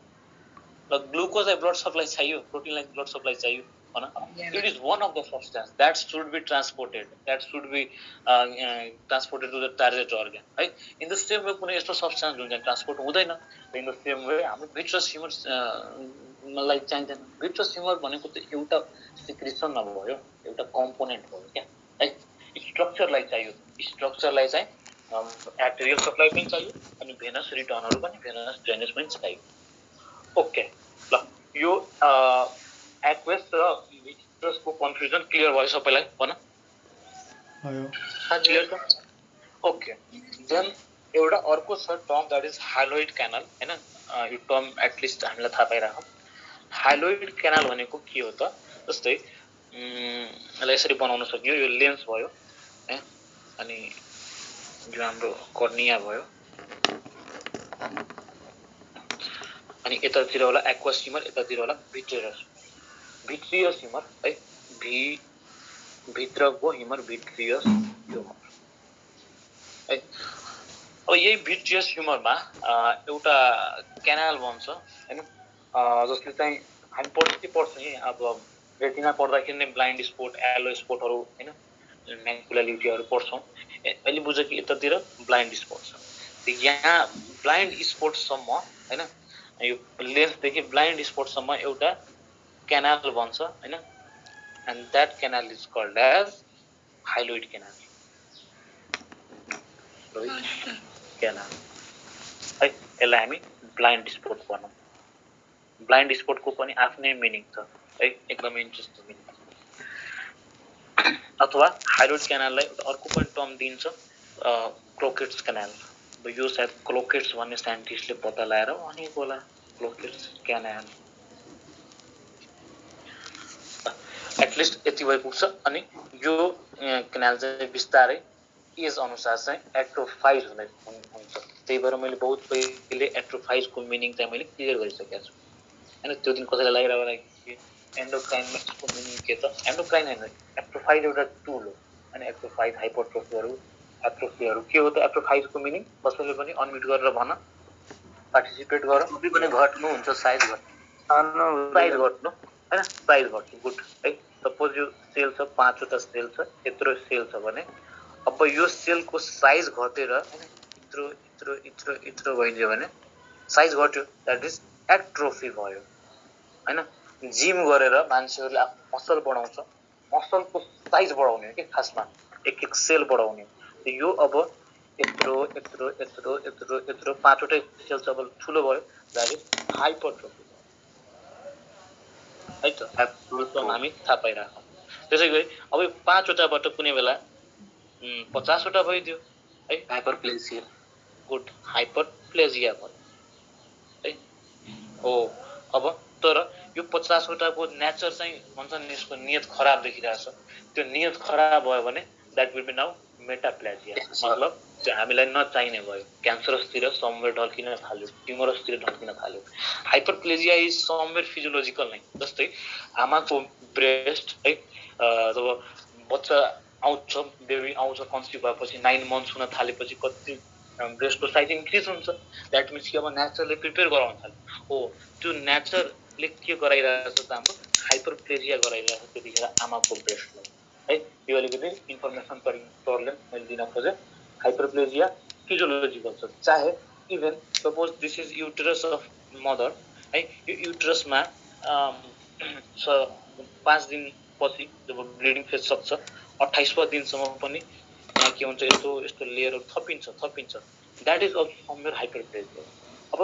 ल ग्लुकोजलाई ब्लड सप्लाई चाहियो, प्रोटिनलाई ब्लड सप्लाई चाहियो हैन। It is one of the substance that should be transported, to the target organ है। इन द सेम वे कुनै यस्तो सब्स्टेन्स हुन्छ ट्रान्सपोर्ट हुँदैन। इन द सेम वे हाम्रो भिट्रस ह्युमरलाई चाहिँदैन। भिट्रस ह्युमर भनेको त एउटा सिक्रिसन नभयो, एउटा कम्पोनेन्ट भयो क्या है। स्ट्रक्चरलाई चाहियो, स्ट्रक्चरलाई चाहिँ आर्टेरियल सप्लाई पनि चाहियो अनि भेनस रिटर्नहरू पनि, भेनस ड्रेनेज पनि चाहियो। ओके, ल यो एक्वस र भिट्रसको कन्फ्युजन क्लियर भयो सबैलाई भन? क्लियर त? ओके, देन एउटा अर्को छ टर्म दैट इज हाइलोइड क्यानल हैन। यो टर्म एटलिस्ट हामीलाई थाहा पाइराखौँ। हाइलोइड क्यानल भनेको के हो त, जस्तै यसलाई यसरी बनाउन सकियो। यो लेन्स भयो है, अनि यो हाम्रो कर्निया भयो, अनि यतातिर होला एक्वस ह्युमर, यतातिर होला भिट्रियस ह्युमर है। भित्रको ह्युमर भिट्रियस ह्युमर है। अब यही भिट्रियस ह्युमरमा एउटा क्यानाल बन्छ हैन, जसले चाहिँ हामी पढ्छौँ नि। अब रेटिना पढ्दाखेरि नै ब्लाइन्ड स्पोट, एलो स्पोटहरू हैन, म्याकुला ल्युटियाहरू पढ्छौँ। अहिले बुझ्यो कि यतातिर ब्लाइन्ड स्पोट छ। यहाँ ब्लाइन्ड स्पोटसम्म हैन, यो लेन्सदेखि ब्लाइन्ड स्पोटसम्म एउटा क्यानाल बन्छ हैन, and that canal is called as hyaloid canal. Canal है, यसलाई हामी ब्लाइन्ड स्पोट भनौँ। ब्लाइन्ड स्पोटको पनि आफ्नै मिनिङ छ है, एकदमै इन्ट्रेस्टिङ मिनिङ छ। अथवा हाइलोइड क्यानाललाई अर्को पनि टर्म दिन्छ, क्लोकेट्स क्यानाल। अब यो सायद क्लोकेट्स भन्ने साइन्टिस्टले पत्ता लगाएर भनेको होला, क्लोकेट्स क्यानाल। एटलिस्ट यति भइपुग्छ। अनि यो क्यानाल चाहिँ बिस्तारै एज अनुसार चाहिँ एट्रोफाइज हुँदै हुन्छ। त्यही भएर मैले बहुत पहिले एट्रोफाइजको मिनिङ चाहिँ मैले क्लियर गरिसकेको छु हैन। त्यो दिन कसैलाई लागिरहेको होला कि एन्डोक्राइनमा यसको मिनिङ के त, एन्डोक्राइन हैन, एट्रोफाइज एउटा टुल हो अनि एट्रोफाइज हाइपरट्रोफीहरू एट्रोफीहरू के हो त। एट्रोफाइजको मिनिङ कसैले पनि अनम्युट गरेर भन, पार्टिसिपेट गर। कति पनि घट्नु हुन्छ, साइज घट्नु, साइज घट्नु हैन, साइज घट्नु। गुड है। सपोज यो सेल छ, 5वटा सेल छ, यत्रो सेल छ भने अब यो सेलको साइज घटेर हैन यत्रो यत्रो यत्रो यत्रो भइदियो भने साइज घट्यो, दैट इज एट्रोफी भयो हैन। जिम गरेर मान्छेहरूले आफ्नो मसल बढाउँछ मसलको साइज बढाउने हो कि खासमा एक सेल बढाउने यो अब यत्रो यत्रो यत्रो यत्रो यत्रो पाँचवटै सेल जब ठुलो भयो द्याट इज हाइपरट्रोफी है त हामी थाहा पाइराखौँ त्यसै गरी अब यो पाँचवटाबाट कुनै बेला 50वटा भइदियो है हाइपरप्लेजिया गुड हाइपरप्लेजिया भयो है हो अब तर यो 50वटाको नेचर चाहिँ भन्छ नि यसको नियत खराब देखिरहेछ त्यो नियत खराब भयो भने that will be now metaplasia मतलब चाहिँ हामीलाई नचाहिने भयो क्यान्सरसतिर समवेयर ढल्किन थाल्यो ट्युमरसतिर ढल्किन थाल्यो हाइपरप्लेजिया इज समवेयर फिजियोलोजिकल नै जस्तै आमाको ब्रेस्ट है जब बच्चा आउँछ बेबी आउँछ कन्सिभ भएपछि 9 मन्थ्स हुन थालेपछि कति ब्रेस्टको साइज इन्क्रिज हुन्छ द्याट मिन्स कि अब नेचरले प्रिपेयर गराउन थाल्यो हो त्यो नेचरले के गराइरहेछ त हाम्रो हाइपरप्लेजिया गराइरहेछ त्यतिखेर आमाको ब्रेस्टलाई है यो अलिकति इन्फर्मेसन सरले मैले दिन खोजेँ हाइपरप्लेजिया फिजियोलोजिकल छ चाहे even suppose this is uterus of mother है यो युटरसमा 5 दिनपछि जब ब्लिडिङ फेज सक्छ 28वाँ दिनसम्म पनि यहाँ के हुन्छ यस्तो यस्तो लेयरहरू थपिन्छ that is also somewhere hyperplasia अब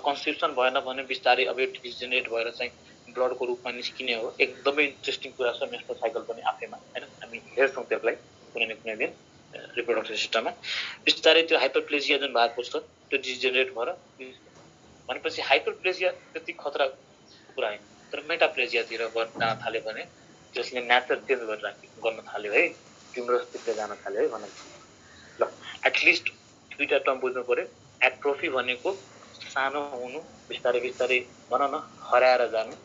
कन्स्टिट्युसन भएन भने बिस्तारै अब यो डिजेनेरेट भएर चाहिँ ब्लडको रूपमा निस्किने हो एकदमै इन्ट्रेस्टिङ कुरा छ मेस्ट्रुअल साइकल पनि आफैमा हैन हामी हेर्छौँ त्यसलाई कुनै न कुनै दिन रिप्रोडक्टिभ सिस्टममा बिस्तारै त्यो हाइपरप्लेजिया जुन भएको छ त्यो डिजेनेरेट भएर भनेपछि हाइपरप्लेजिया त्यति खतरा कुरा होइन तर मेटाप्लेजियातिर जान थाल्यो भने त्यसले नेचर चेन्ज गर्न थाल्यो है ट्युमरसतिर जान थाल्यो है भनौँ ल एटलिस्ट दुईटा टर्म बुझ्नु पर्यो एट्रोफी भनेको सानो हुनु बिस्तारै बिस्तारै भनौँ न हराएर जानु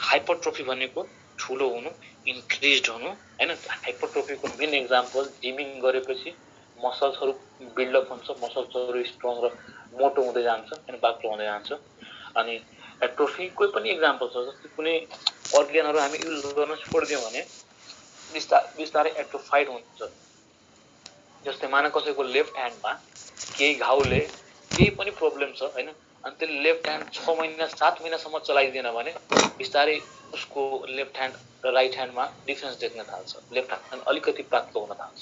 हाइपरट्रोफी भनेको ठुलो हुनु इन्क्रिज्ड हुनु हैन हाइपरट्रोफीको मेन एक्जाम्पल जिमिङ गरेपछि मसल्सहरू बिल्डअप हुन्छ मसल्सहरू स्ट्रङ र मोटो हुँदै जान्छ हैन बाक्लो हुँदै जान्छ अनि एट्रोफीको पनि एक्जाम्पल छ जस्तै कुनै अर्ग्यानहरू हामी युज गर्न छोडिदियौँ भने बिस्तारै एट्रोफाइड हुन्छ जस्तै मान कसैको लेफ्ट ह्यान्डमा केही घाउले केही पनि प्रब्लम छ हैन अनि त्यसले लेफ्ट ह्यान्ड 6 महिना 7 महिनासम्म चलाइदिएन भने बिस्तारै उसको लेफ्ट ह्यान्ड र राइट ह्यान्डमा डिफरेन्स देख्न थाल्छ लेफ्ट ह्यान्ड अलिकति पातलो हुन थाल्छ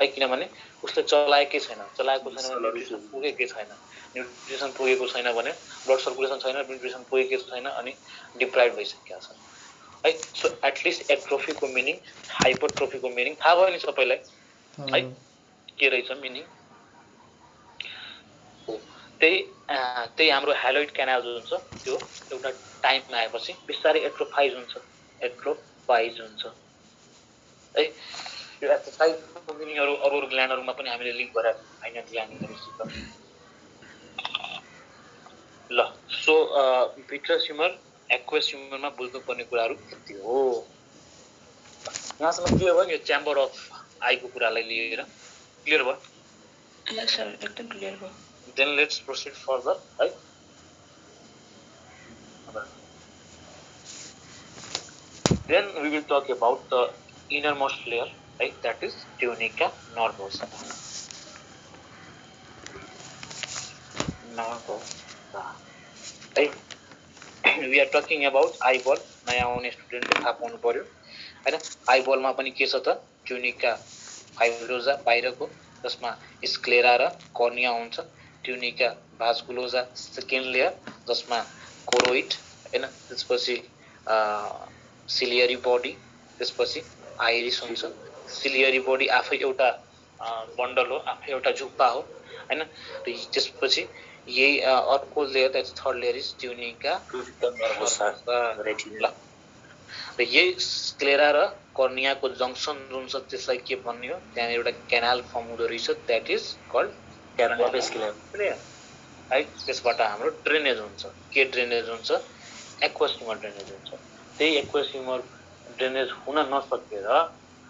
है किनभने उसले चलाएकै छैन भने न्युट्रिसन पुगेकै छैन न्युट्रिसन पुगेको छैन भने ब्लड सर्कुलेसन छैन न्युट्रिसन पुगेकै छैन अनि डिप्राइभ भइसकेको छ है सो एटलिस्ट एट्रोफीको मिनिङ हाइपरट्रोफीको मिनिङ थाहा भयो नि सबैलाई है के रहेछ मिनिङ त्यही हाम्रो हेलोइड क्यानाल जुन छ त्यो एउटा टाइममा आएपछि बिस्तारै एट्रोफाइज हुन्छ है यो एक्सरसाइजको मिनिङहरू अरू ग्ल्यान्डहरूमा पनि हामीले लिङ्क गरेर फाइनल ग्ल्यान्डहरूसित ल सो भिट्रस ह्युमर एक्वेस ह्युमरमा बुझ्नुपर्ने कुराहरू यति हो यहाँसम्म के भयो यो च्याम्बर अफ आईको कुरालाई लिएर क्लियर भयो यस सर एकदम क्लियर भयो then let's proceed further right then we will talk about the innermost layer right that is tunica nervosa right we are talking about eyeball नयाँ आउने स्टुडेन्टले थाहा पाउनु पर्यो हैन आईबलमा पनि के छ त ट्युनिका फाइब्रोजा बाहिरको जसमा स्क्लेरा र कर्निया हुन्छ ट्युनिका भास्कुलोजा सेकेन्ड लेयर जसमा कोरोइड हैन त्यसपछि सिलियरी बडी त्यसपछि आइरिस हुन्छ सिलियरी बडी आफै एउटा बन्डल हो आफै एउटा झुप्पा हो हैन त्यसपछि यही अर्को layer that third layer is tunica nervosa retina र यही स्क्लेरा र कर्नियाको जंक्सन जुन छ त्यसलाई के भन्ने हो त्यहाँ एउटा क्यानाल फर्म हुँदो रहेछ द्याट इज कल्ड क्यानाल है त्यसबाट हाम्रो ड्रेनेज हुन्छ के ड्रेनेज हुन्छ एक्वस ह्युमर ड्रेनेज हुन्छ त्यही एक्वस ह्युमर ड्रेनेज हुन नसकेर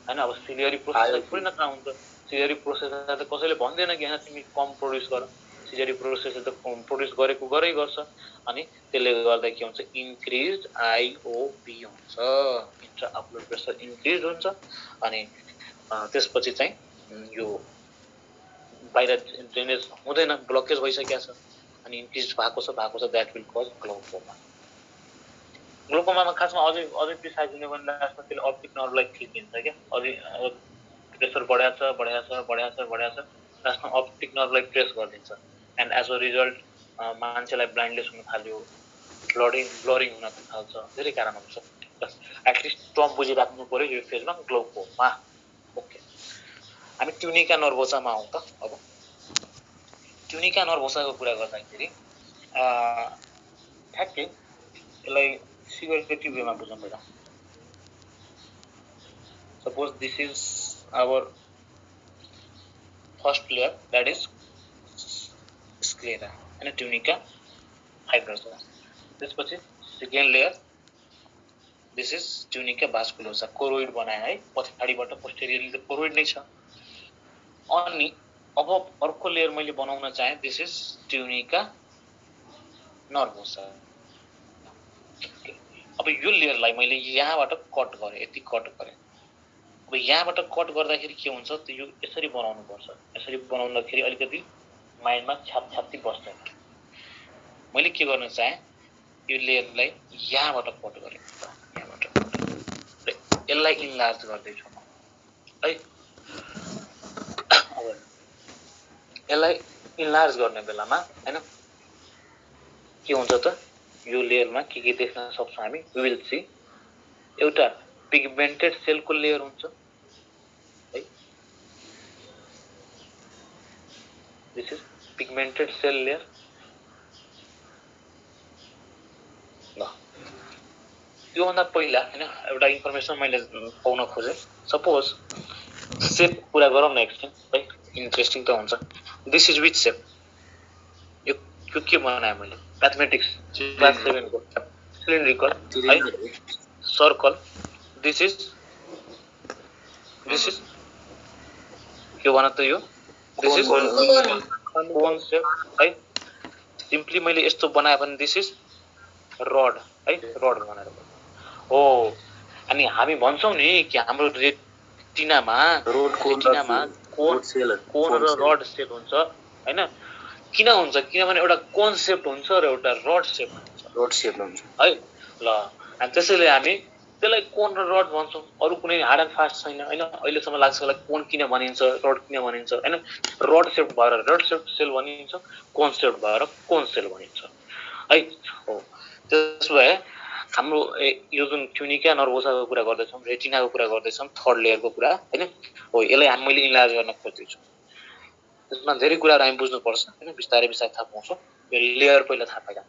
हैन अब सिलियरी प्रोसेस पुरै न कहाँ हुन्छ सिलियरी प्रोसेस त कसैले भन्दैन कि हैन तिमी कम प्रोड्युस गर सिलियरी प्रोसेस त प्रोड्युस गरेको गरै गर्छ अनि त्यसले गर्दा के हुन्छ इन्क्रिज्ड आईओपी हुन्छ इन्ट्रा अपलोड प्रेसर इन्क्रिज हुन्छ अनि त्यसपछि चाहिँ यो बाहिर ड्रेनेज हुँदैन ब्लकेज भइसकेको छ अनि इन्क्रिज भएको छ द्याट विल कज ग्लाउकोमा ग्लुकोमामा खासमा अझै अझै प्रिसाइज हुने भने लास्टमा त्यसले अप्टिक नर्भलाई थिचिदिन्छ क्या अझै प्रेसर बढाएको छ लास्टमा अप्टिक नर्भलाई प्रेस गरिदिन्छ एन्ड एज अ रिजल्ट मान्छेलाई ब्लाइन्डनेस हुन थाल्यो ब्लरिङ हुन थाल्छ धेरै कारण हुन्छ बस एटलिस्ट टर्म बुझिराख्नु पर्यो यो फेजमा ग्लुकोमा ओके हामी ट्युनिका नर्भोसामा आउँ त अब ट्युनिका नर्भोसाको कुरा गर्दाखेरि ठ्याक्कै यसलाई सिगरेटिभ वेमा बुझौँ पहिला suppose this is our first layer that is sclera होइन ट्युनिका फाइब्रोसा त्यसपछि second layer this is tunica vasculosa choroid बनाए है पछाडिबाट पोस्टेरियरली त कोरोइड नै छ अनि अब अर्को लेयर मैले बनाउन चाहे दिस इज ट्युनिका नर्भोसा अब यो लेयरलाई मैले यहाँबाट कट गरेँ यति कट गरेँ अब यहाँबाट कट गर्दाखेरि के हुन्छ त यो यसरी बनाउनु पर्छ यसरी बनाउँदाखेरि अलिकति माइन्डमा छ्यापछ्याप्ती बस्दैन मैले के गर्न चाहे यो लेयरलाई यहाँबाट कट गरेँ यहाँबाट यसलाई इन्लार्ज गर्दैछु म है अब यसलाई इन्लार्ज गर्ने बेलामा हैन के हुन्छ त यो लेयरमा के देख्न सक्छौं हामी वी विल सी एउटा पिगमेन्टेड सेलको लेयर हुन्छ है दिस इज पिगमेन्टेड सेल लेयर ल त्यो भन्दा पहिला हैन एउटा इन्फर्मेसन मैले पाउन खोजे सपोज सेप पूरा गरौँ न एकछिन है इन्ट्रेस्टिङ त हुन्छ दिस इज विच सेप यो के बनाए मैले मैथमेटिक्स क्लास 7 को सिलिन्ड्रिकल है सर्कल दिस इज के भन त यो दिस इज कोन सेप है सिम्पली मैले यस्तो बनाए भने दिस इज रड है रड भनेर हो अनि हामी भन्छौं नि कि हाम्रो रेटिनामा कोन र रड सेप हुन्छ हैन किन हुन्छ किनभने एउटा कन्सेप्ट हुन्छ र एउटा रड सेप हुन्छ है ल अनि त्यसैले हामी त्यसलाई कोन र रड भन्छौं अरु कुनै हार्ड एन्ड फास्ट छैन हैन अहिलेसम्म लाग्छ होला कोन किन भनिन्छ रड किन भनिन्छ हैन रड सेप भएर रड सेप सेल भनिन्छ कन्सेप्ट भएर कोन सेल भनिन्छ है हो त्यसो भए हाम्रो यो जुन ट्युनिका नर्भोसाको कुरा गर्दैछौं रेटिनाको कुरा गर्दैछौं थर्ड लेयरको कुरा हैन हो यसलाई हामीले इलाज गर्न खोज्दैछौं त्यसमा धेरै कुराहरु हामी बुझ्नु पर्छ हैन बिस्तारै थाहा पाउँछौं यो लेयर पहिला थाहा पाइरा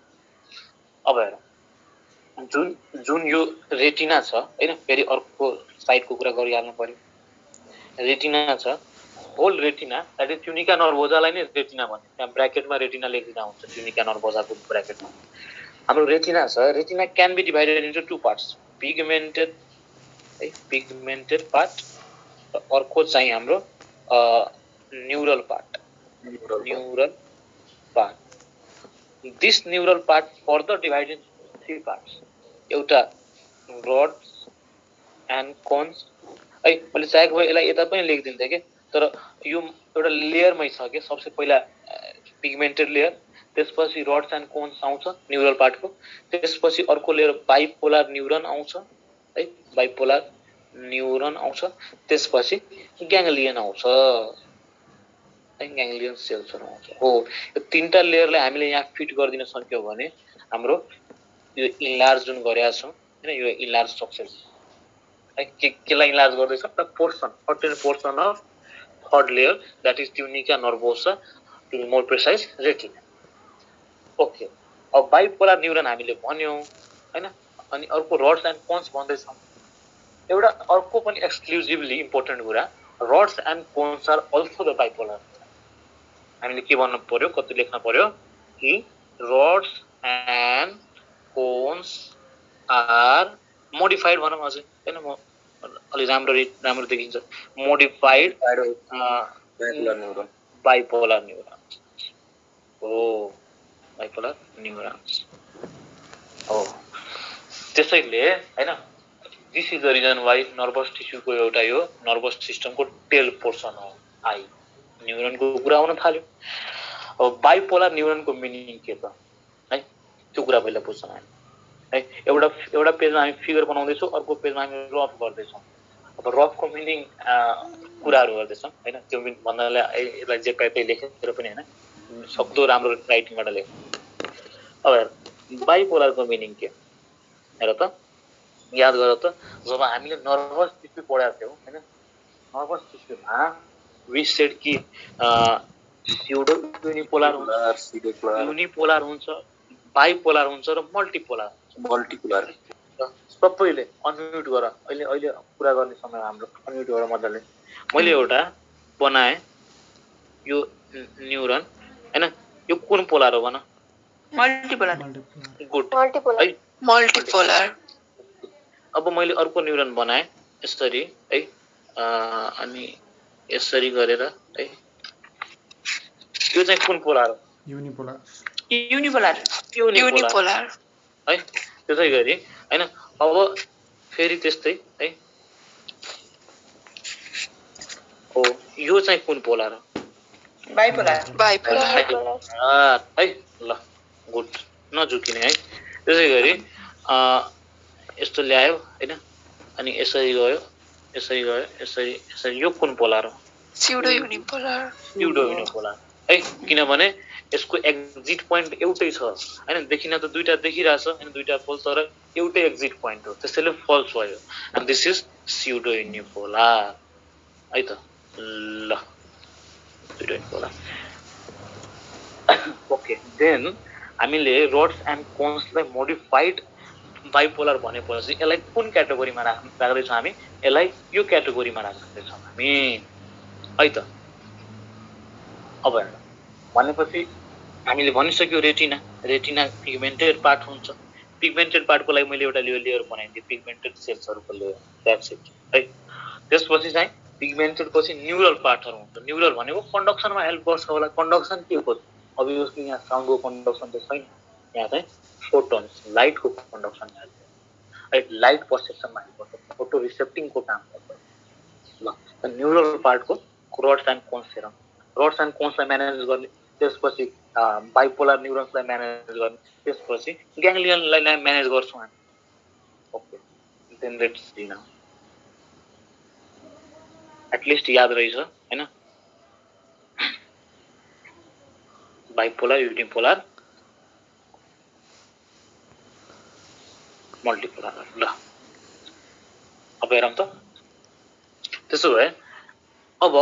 अब हेर जुन यो रेटिना छ हैन फेरि अर्को साइडको कुरा गरिहाल्नु पर्यो रेटिना छ whole retina that is tunica नर्भोसालाई नै रेटिना भन्छ त्यहाँ ब्र्याकेटमा रेटिना लेखिदिँदा हुन्छ ट्युनिका नर्भोसाको ब्र्याकेटमा हाम्रो रेटिना छ retina can be divided into two parts pigmented part अर्को चाहिँ हाम्रो neural part this neural part further divided in 3 parts एउटा rods and cones है मैले चाहेको भए यसलाई यता पनि लेखिदिन्थे के तर यो एउटा लेयरमै छ के सबसे पहिला पिगमेन्टेड लेयर त्यसपछि rods and cones आउँछ न्यूरल पार्टको त्यसपछि अर्को लेयर बाइपोलर न्यूरोन आउँछ है बाइपोलर न्यूरोन आउँछ त्यसपछि ग्याङ्ग्लियन आउँछ ग्याङ्ग्लियन सेल्सहरु आउँछ हो यो तीनटा लेयरलाई हामीले यहाँ फिट गर्दिन सक्यौ भने हाम्रो यो इन्लार्ज जुन गरेका छौं हैन यो इन्लार्ज स्ट्रक्चर है केलाई इन्लार्ज गर्दैछ त certain portion of third layer that is tunica nervosa to be more precise retina okay अब बाइपोलर न्यूरोन हामीले भन्यौ हैन अनि अर्को रड्स एन्ड कोन्स भन्दैछौं एउटा अर्को पनि एक्सक्लुसिभली इम्पोर्टेन्ट कुरा rods and cones are also the bipolar हामीले के भन्नु पर्यो कति लेख्न पर्यो कि rods and cones are modified भनौं अझै हैन म अलि राम्रो देखिन्छ मोडिफाइड बाइपोलर न्यूरोन्स हो बाइपोलर न्यूरोन्स हो त्यसैले हैन this is the reason why nervous टिस्युको एउटा यो नर्भस सिस्टमको टेल पोर्सन हो आई न्यूरोनको कुरा आउन थाल्यो अब बाइपोलर न्यूरोनको मिनिङ के त है त्यो कुरा पहिला बुझ्छौं हामी है। एउटा पेजमा हामी फिगर बनाउँदैछौँ, अर्को पेजमा हामी रफ गर्दैछौँ। अब रफको मिनिङ कुराहरू गर्दैछौँ हैन, त्यो भन्नाले यसलाई जे पाए त्यही लेखेर पनि हैन, सक्दो राम्रो राइटिङबाट लेख। अब हेर बाइपोलरको मिनिङ के हेर त, याद गर त, जब हामीले नर्भस सिस्टम पढाएको थियौँ हैन, नर्भस सिस्टममा वी सेड कि स्युडो युनिपोलर हुन्छ, बाइपोलर हुन्छ र मल्टिपोलर। सबैले अनम्युट गर, अहिले कुरा गर्ने समय हाम्रो, अनम्युट गर मजाले। मैले एउटा बनाएँ यो न्युरोन हैन, यो कुन पोलर हो भन? मल्टिपोलर। Good, multipolar. अब मैले अर्को न्युरोन बनाएँ यसरी है, अनि यसरी गरेर है, यो चाहिँ कुन पोलर हो? युनिपोलर है, त्यसै गरी हैन। अब फेरि त्यस्तै है, हो यो चाहिँ कुन पोलर हो? बाइपोलर। है, ल गुड, नझुकिने है। त्यसै गरी यस्तो ल्यायो हैन, अनि यसरी गयो, यसरी गयो, यसरी यसरी, यो कुन पोलर हो? स्युडो युनिपोलर है, किनभने यसको एक्जिट पोइन्ट एउटै छ हैन, देखिन त दुईटा देखिरहेछ हैन, दुईटा पोल, तर एउटै एक्जिट पोइन्ट हो, त्यसैले फल्स भयो। And this is pseudo unipolar है त। ल स्युडो युनिपोलर। ओके, देन हामीले रोड्स एन्ड कोन्सलाई मोडिफाइड बाइपोलर भनेपछि यसलाई कुन क्याटेगोरीमा राख्दैछौँ हामी? यसलाई यो क्याटेगोरीमा राख्दैछौँ हामी है त। अब हेर्नु भनेपछि हामीले भनिसक्यो रेटिना पिगमेन्टेड पार्ट हुन्छ। पिगमेन्टेड पार्टको लागि मैले एउटा लेयर बनाइदिएँ, पिगमेन्टेड सेल्सहरूको लेयर, द्याट्स इट है। त्यसपछि चाहिँ पिगमेन्टेड पछि न्युरल पार्टहरू हुन्छ। न्युरल भनेको कन्डक्सनमा हेल्प गर्छ होला। कन्डक्सन के हो? अभियसली यहाँ साउन्डको कन्डक्सन त छैन, यहाँ चाहिँ फोटोन्स, लाइटको कन्डक्सन हेल्प गर्छ है, लाइट पर्सेप्सनमा हेल्प गर्छ, फोटो रिसेप्टिङको काम गर्छ। ल न्युरल पार्टको रोड्स एन्ड कोन्स हेरौँ। रोड्स एन्ड कोन्सलाई म्यानेज गर्ने, त्यसपछि बाइपोलर न्युरोन्सलाई म्यानेज गर्ने, त्यसपछि ग्याङ्लियनलाई म्यानेज गर्छौँ हामी। Okay, then let's see now, at least याद रहेछ हैन, बाइपोलर, युनिपोलर, मल्टिपोलर। ल अब हेरौँ त। त्यसो भए अब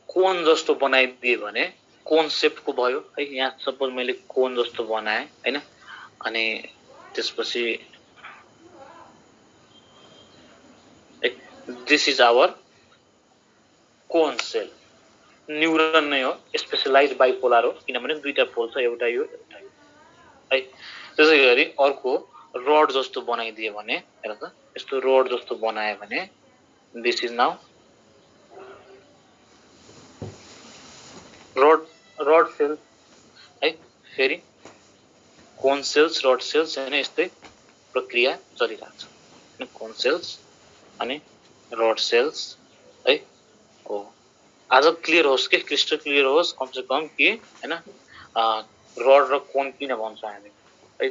कोन जस्तो बनाइदिए भने कोन सेपको भयो है। यहाँ सपोज मैले कोन जस्तो बनाएँ हैन, अनि त्यसपछि this is our cone cell. Neuron नै हो, स्पेसलाइज बाइपोलर हो, किनभने दुईटा पोल छ, एउटा यो एउटा यो है। त्यसै गरी अर्को रड जस्तो बनाइदिए भने हेर त, यस्तो रड जस्तो बनायो भने this is now rod cell है। फेरि कोन सेल्स, रड सेल्स हैन, यस्तै प्रक्रिया चलिरहेको छ। कोन सेल्स अनि रड सेल्स है। हो, आज क्लियर होस् कि, क्रिस्टल क्लियर होस् कमसे कम कि हैन, रड र कोन किन भन्छ हामी है।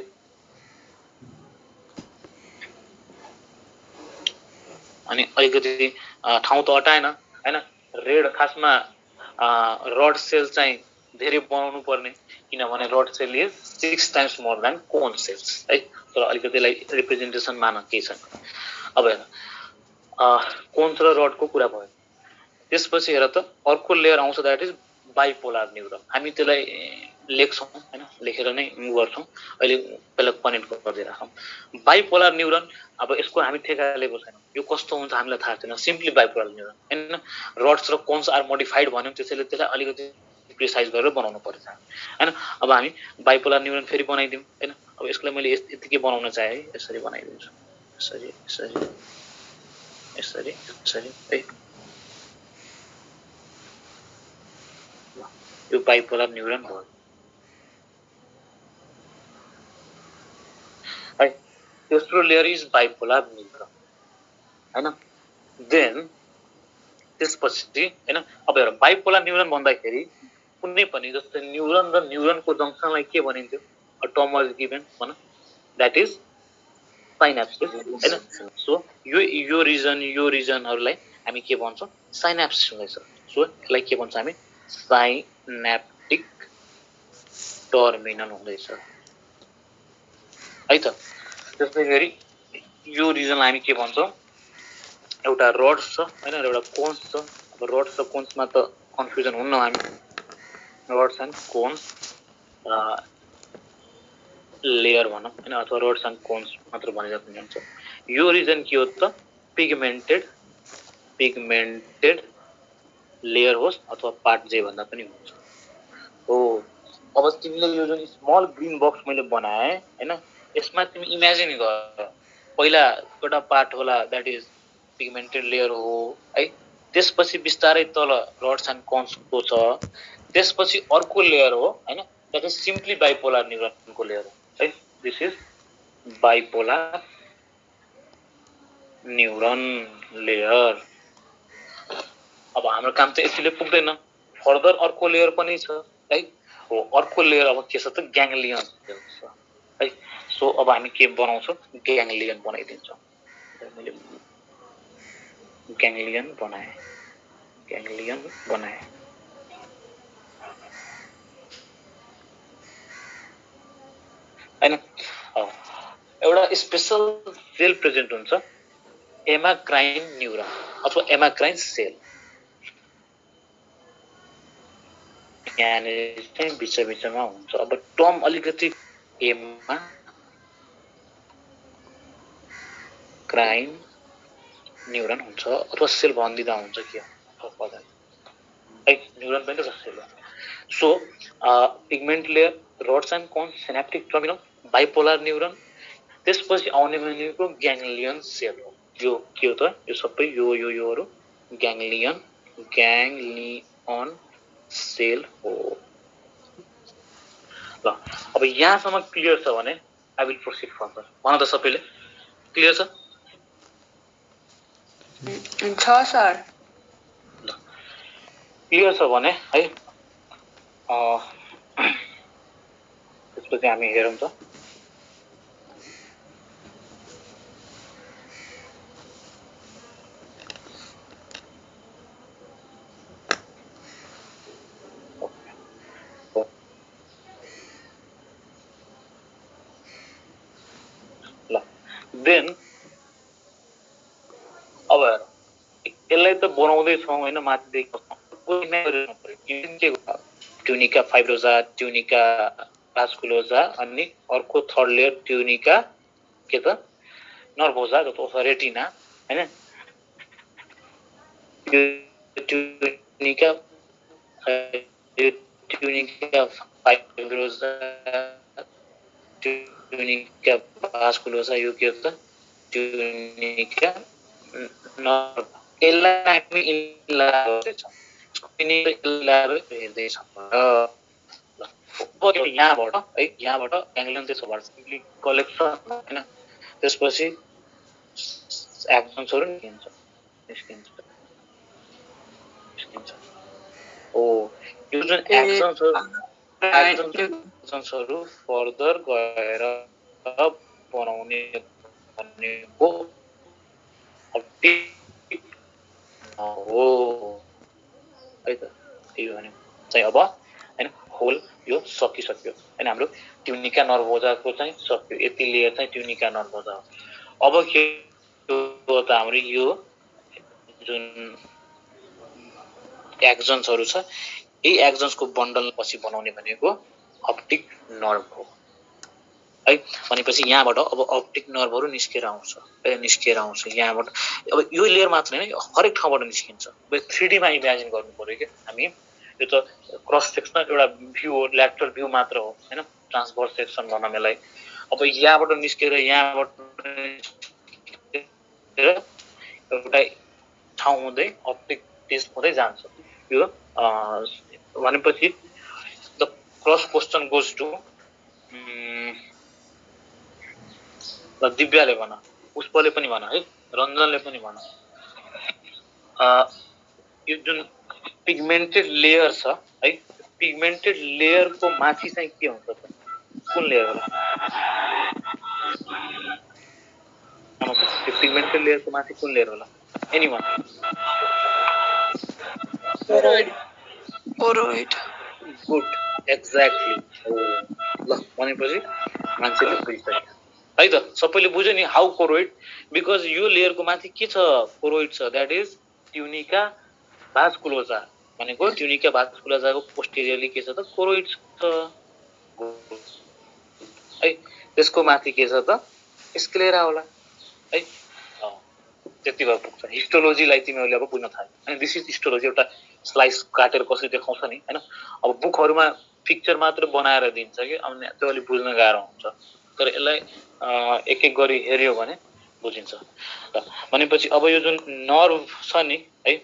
अनि अलिकति ठाउँ त हटाएन हैन, रेड खासमा रड सेल चाहिँ धेरै बनाउनु पर्ने, किनभने rod cell is 6 times more than cone cells है। तर अलिकति त्यसलाई रिप्रेजेन्टेसन मान केही छैन। अब हेर कोन्स र रडको कुरा भयो। त्यसपछि हेर त अर्को लेयर आउँछ, द्याट इज बाइपोलर न्युरोन। हामी त्यसलाई लेख्छौँ हैन, लेखेर नै गर्छौँ। अहिले पहिला कनेक्ट गरिदिइराखौँ। बाइपोलर न्युरोन, अब यसको हामी ठेका लिएको छैनौँ, यो कस्तो हुन्छ हामीलाई थाहा छैन, सिम्पली बाइपोलर न्युरोन हैन। रड्स र कोन्स आर मोडिफाइड भन्यौँ, त्यसैले त्यसलाई अलिकति प्रिसाइज गरेर बनाउनु पर्छ हैन। अब हामी बाइपोलर न्युरोन फेरि बनाइदिउँ हैन। अब यसलाई मैले यतिकै बनाउन चाहे है, यसरी बनाइदिन्छु, यसरी यसरी यसरी यसरी है। यो बाइपोलर न्युरोन भयो है। तेस्रो लेयर इज बाइपोलर न्युरोन हैन। देन त्यसपछि हैन, अब हेर बाइपोलर न्युरोन भन्दाखेरि कुनै पनि जस्तै न्युरोन र न्युरोनको जङ्सनलाई के भनिन्थ्यो? अ टर्म वाज गिभन भन, द्याट इज साइनाप्सिस हैन सो यो रिजनहरुलाई हामी के भन्छौं साइनाप्सिस हुँदैछ सो यसलाई के भन्छ हामी साइनाप्टिक टर्मिनल हुँदैछ है त त्यसैगरी यो रिजनलाई हामी के भन्छौं एउटा रड्स छ हैन एउटा कोन्स छ अब रड्स र कोन्समा त कन्फ्युजन हुन्न हामी रड्स एन्ड कोन्स लेयर भनौं हैन अथवा रड्स एन्ड कोन्स मात्र भनेर पनि हुन्छ यो रिजन के हो त पिगमेन्टेड लेयर होस् अथवा पार्ट जे भन्दा पनि हुन्छ हो अब तिमीले यो जुन स्मल ग्रीन बक्स मैले बनाए हैन यसमा तिमी इमेजिन गर पहिला एउटा पार्ट होला दैट इज पिगमेन्टेड लेयर हो है त्यसपछि बिस्तारै तल रड्स एन्ड कोन्स को छ त्यसपछि अर्को लेयर हो हैन दैट इज सिम्पली बाइपोलर न्यूरोनको लेयर हो है this is bipolar neuron layer अब हाम्रो काम त यतिले पुग्दैन फर्दर अर्को लेयर पनि छ है हो अर्को लेयर अब के छ त ग्याङ्ग्लियन छ है सो अब हामी के बनाउँछौं ग्याङ्ग्लियन बनाइदिन्छौं मैले ग्याङ्ग्लियन बनाए हैन एउटा स्पेशल सेल प्रेजेन्ट हुन्छ एमाक्राइन न्यूरन अथवा एमाक्राइन सेल यहाँनिर चाहिँ बिचमा हुन्छ अब टर्म अलिकति एमाक्राइन न्यूरन हुन्छ अथवा सेल भन्दिदा हुन्छ के पता है न्यूरन पनि त सेल हो so pigment layer rods and cones synaptic terminal bipolar neuron त्यसपछि आउने भनेको ग्याङ्ग्लियन सेल हो यो के हो त यो सबै योहरु ग्याङ्ग्लियन सेल हो ल अब यहाँसम्म क्लियर छ भने आई विल प्रोसिड फर्दर भन त सबैले क्लियर छ सर ल क्लियर छ भने है त्यसपछि हामी हेरौँ त देन अब यसलाई त बनाउँदै छौं हैन माथि देखि ट्युनिका फाइब्रोजा ट्युनिका भास्कुलोजा अनि अर्को थर्ड लेयर ट्युनिका के त नर्भोजा अथवा रेटिना हैन ट्युनिका फाइब्रोजा ट्युनिका भास्कुलोजा यो के त ट्युनिका नर्भ यसलाई हामी हेर्दैछौँ यहाँबाट है यहाँबाट ग्याङ्ग्लियन त्यसो भएर सिम्पली कलेक्सन हैन त्यसपछि एक्सन्सहरु निस्किन्छ ओ यो जुन एक्सन्सहरु फर्दर गएर बनाउने भनेको हो है त त्यही भने चाहिँ अब हैन होल यो सकिसक्यो हैन हाम्रो ट्युनिका नर्भोजाको चाहिँ सक्यो यति लेयर चाहिँ ट्युनिका नर्भोजा हो अब के हो त हाम्रो यो जुन एक्सन्सहरु छ यही एक्सन्सको बन्डल पछि बनाउने भनेको अप्टिक नर्भ हो है भनेपछि यहाँबाट अब अप्टिक नर्भहरु निस्केर आउँछ यहाँबाट अब यो लेयर मात्र हैन हरेक ठाउँबाट निस्किन्छ अब 3D मा इमेजिन गर्नु पर्यो के हामी यो त क्रस सेक्सनल एउटा भ्यू हो ल्याटरल भ्यू मात्र हो हैन ट्रान्सभर्स सेक्सन भन्न मलाई अब यहाँबाट निस्केर यहाँबाट एउटा ठाउँ हुँदै अप्टिक टेस्ट हुँदै जान्छ यो भनेपछि the cross question goes to दिव्याले भन पुष्पले पनि भन है रञ्जनले पनि भन यो जुन पिगमेन्टेड लेयर छ है पिगमेन्टेड लेयरको माथि चाहिँ के हुन्छ त कुन लेयर हो त्यो पिगमेन्टेड लेयरको माथि कुन लेयर होला? एनीवन? Poroid. गुड, एक्ज्याक्टली हो। ल भनेपछि मान्छेले बुझिसक्यो है त, सबैले बुझ्यो नि हाउ कोरोइड, बिकज यो लेयरको माथि के छ? कोरोइड छ, द्याट इज ट्युनिका भास्कुलोसा। भनेको ट्युनिका भास्कुलोसाको पोस्टेरियरली के छ त? कोरोइड छ है। त्यसको माथि के छ त? स्क्लेरा होला है। त्यति भएर पुग्छ। हिस्टोलोजीलाई तिमीहरूले अब बुझ्न थाल्यो हैन। दिस इज हिस्टोलोजी, एउटा स्लाइस काटेर कसरी देखाउँछ नि हैन। अब बुकहरुमा पिक्चर मात्र बनाएर दिन्छ कि, अनि त्यो अलि बुझ्न गाह्रो हुन्छ, तर यसलाई एक एक गरी हेर्यो भने बुझिन्छ। ल भनेपछि अब यो जुन नर्भ छ नि है,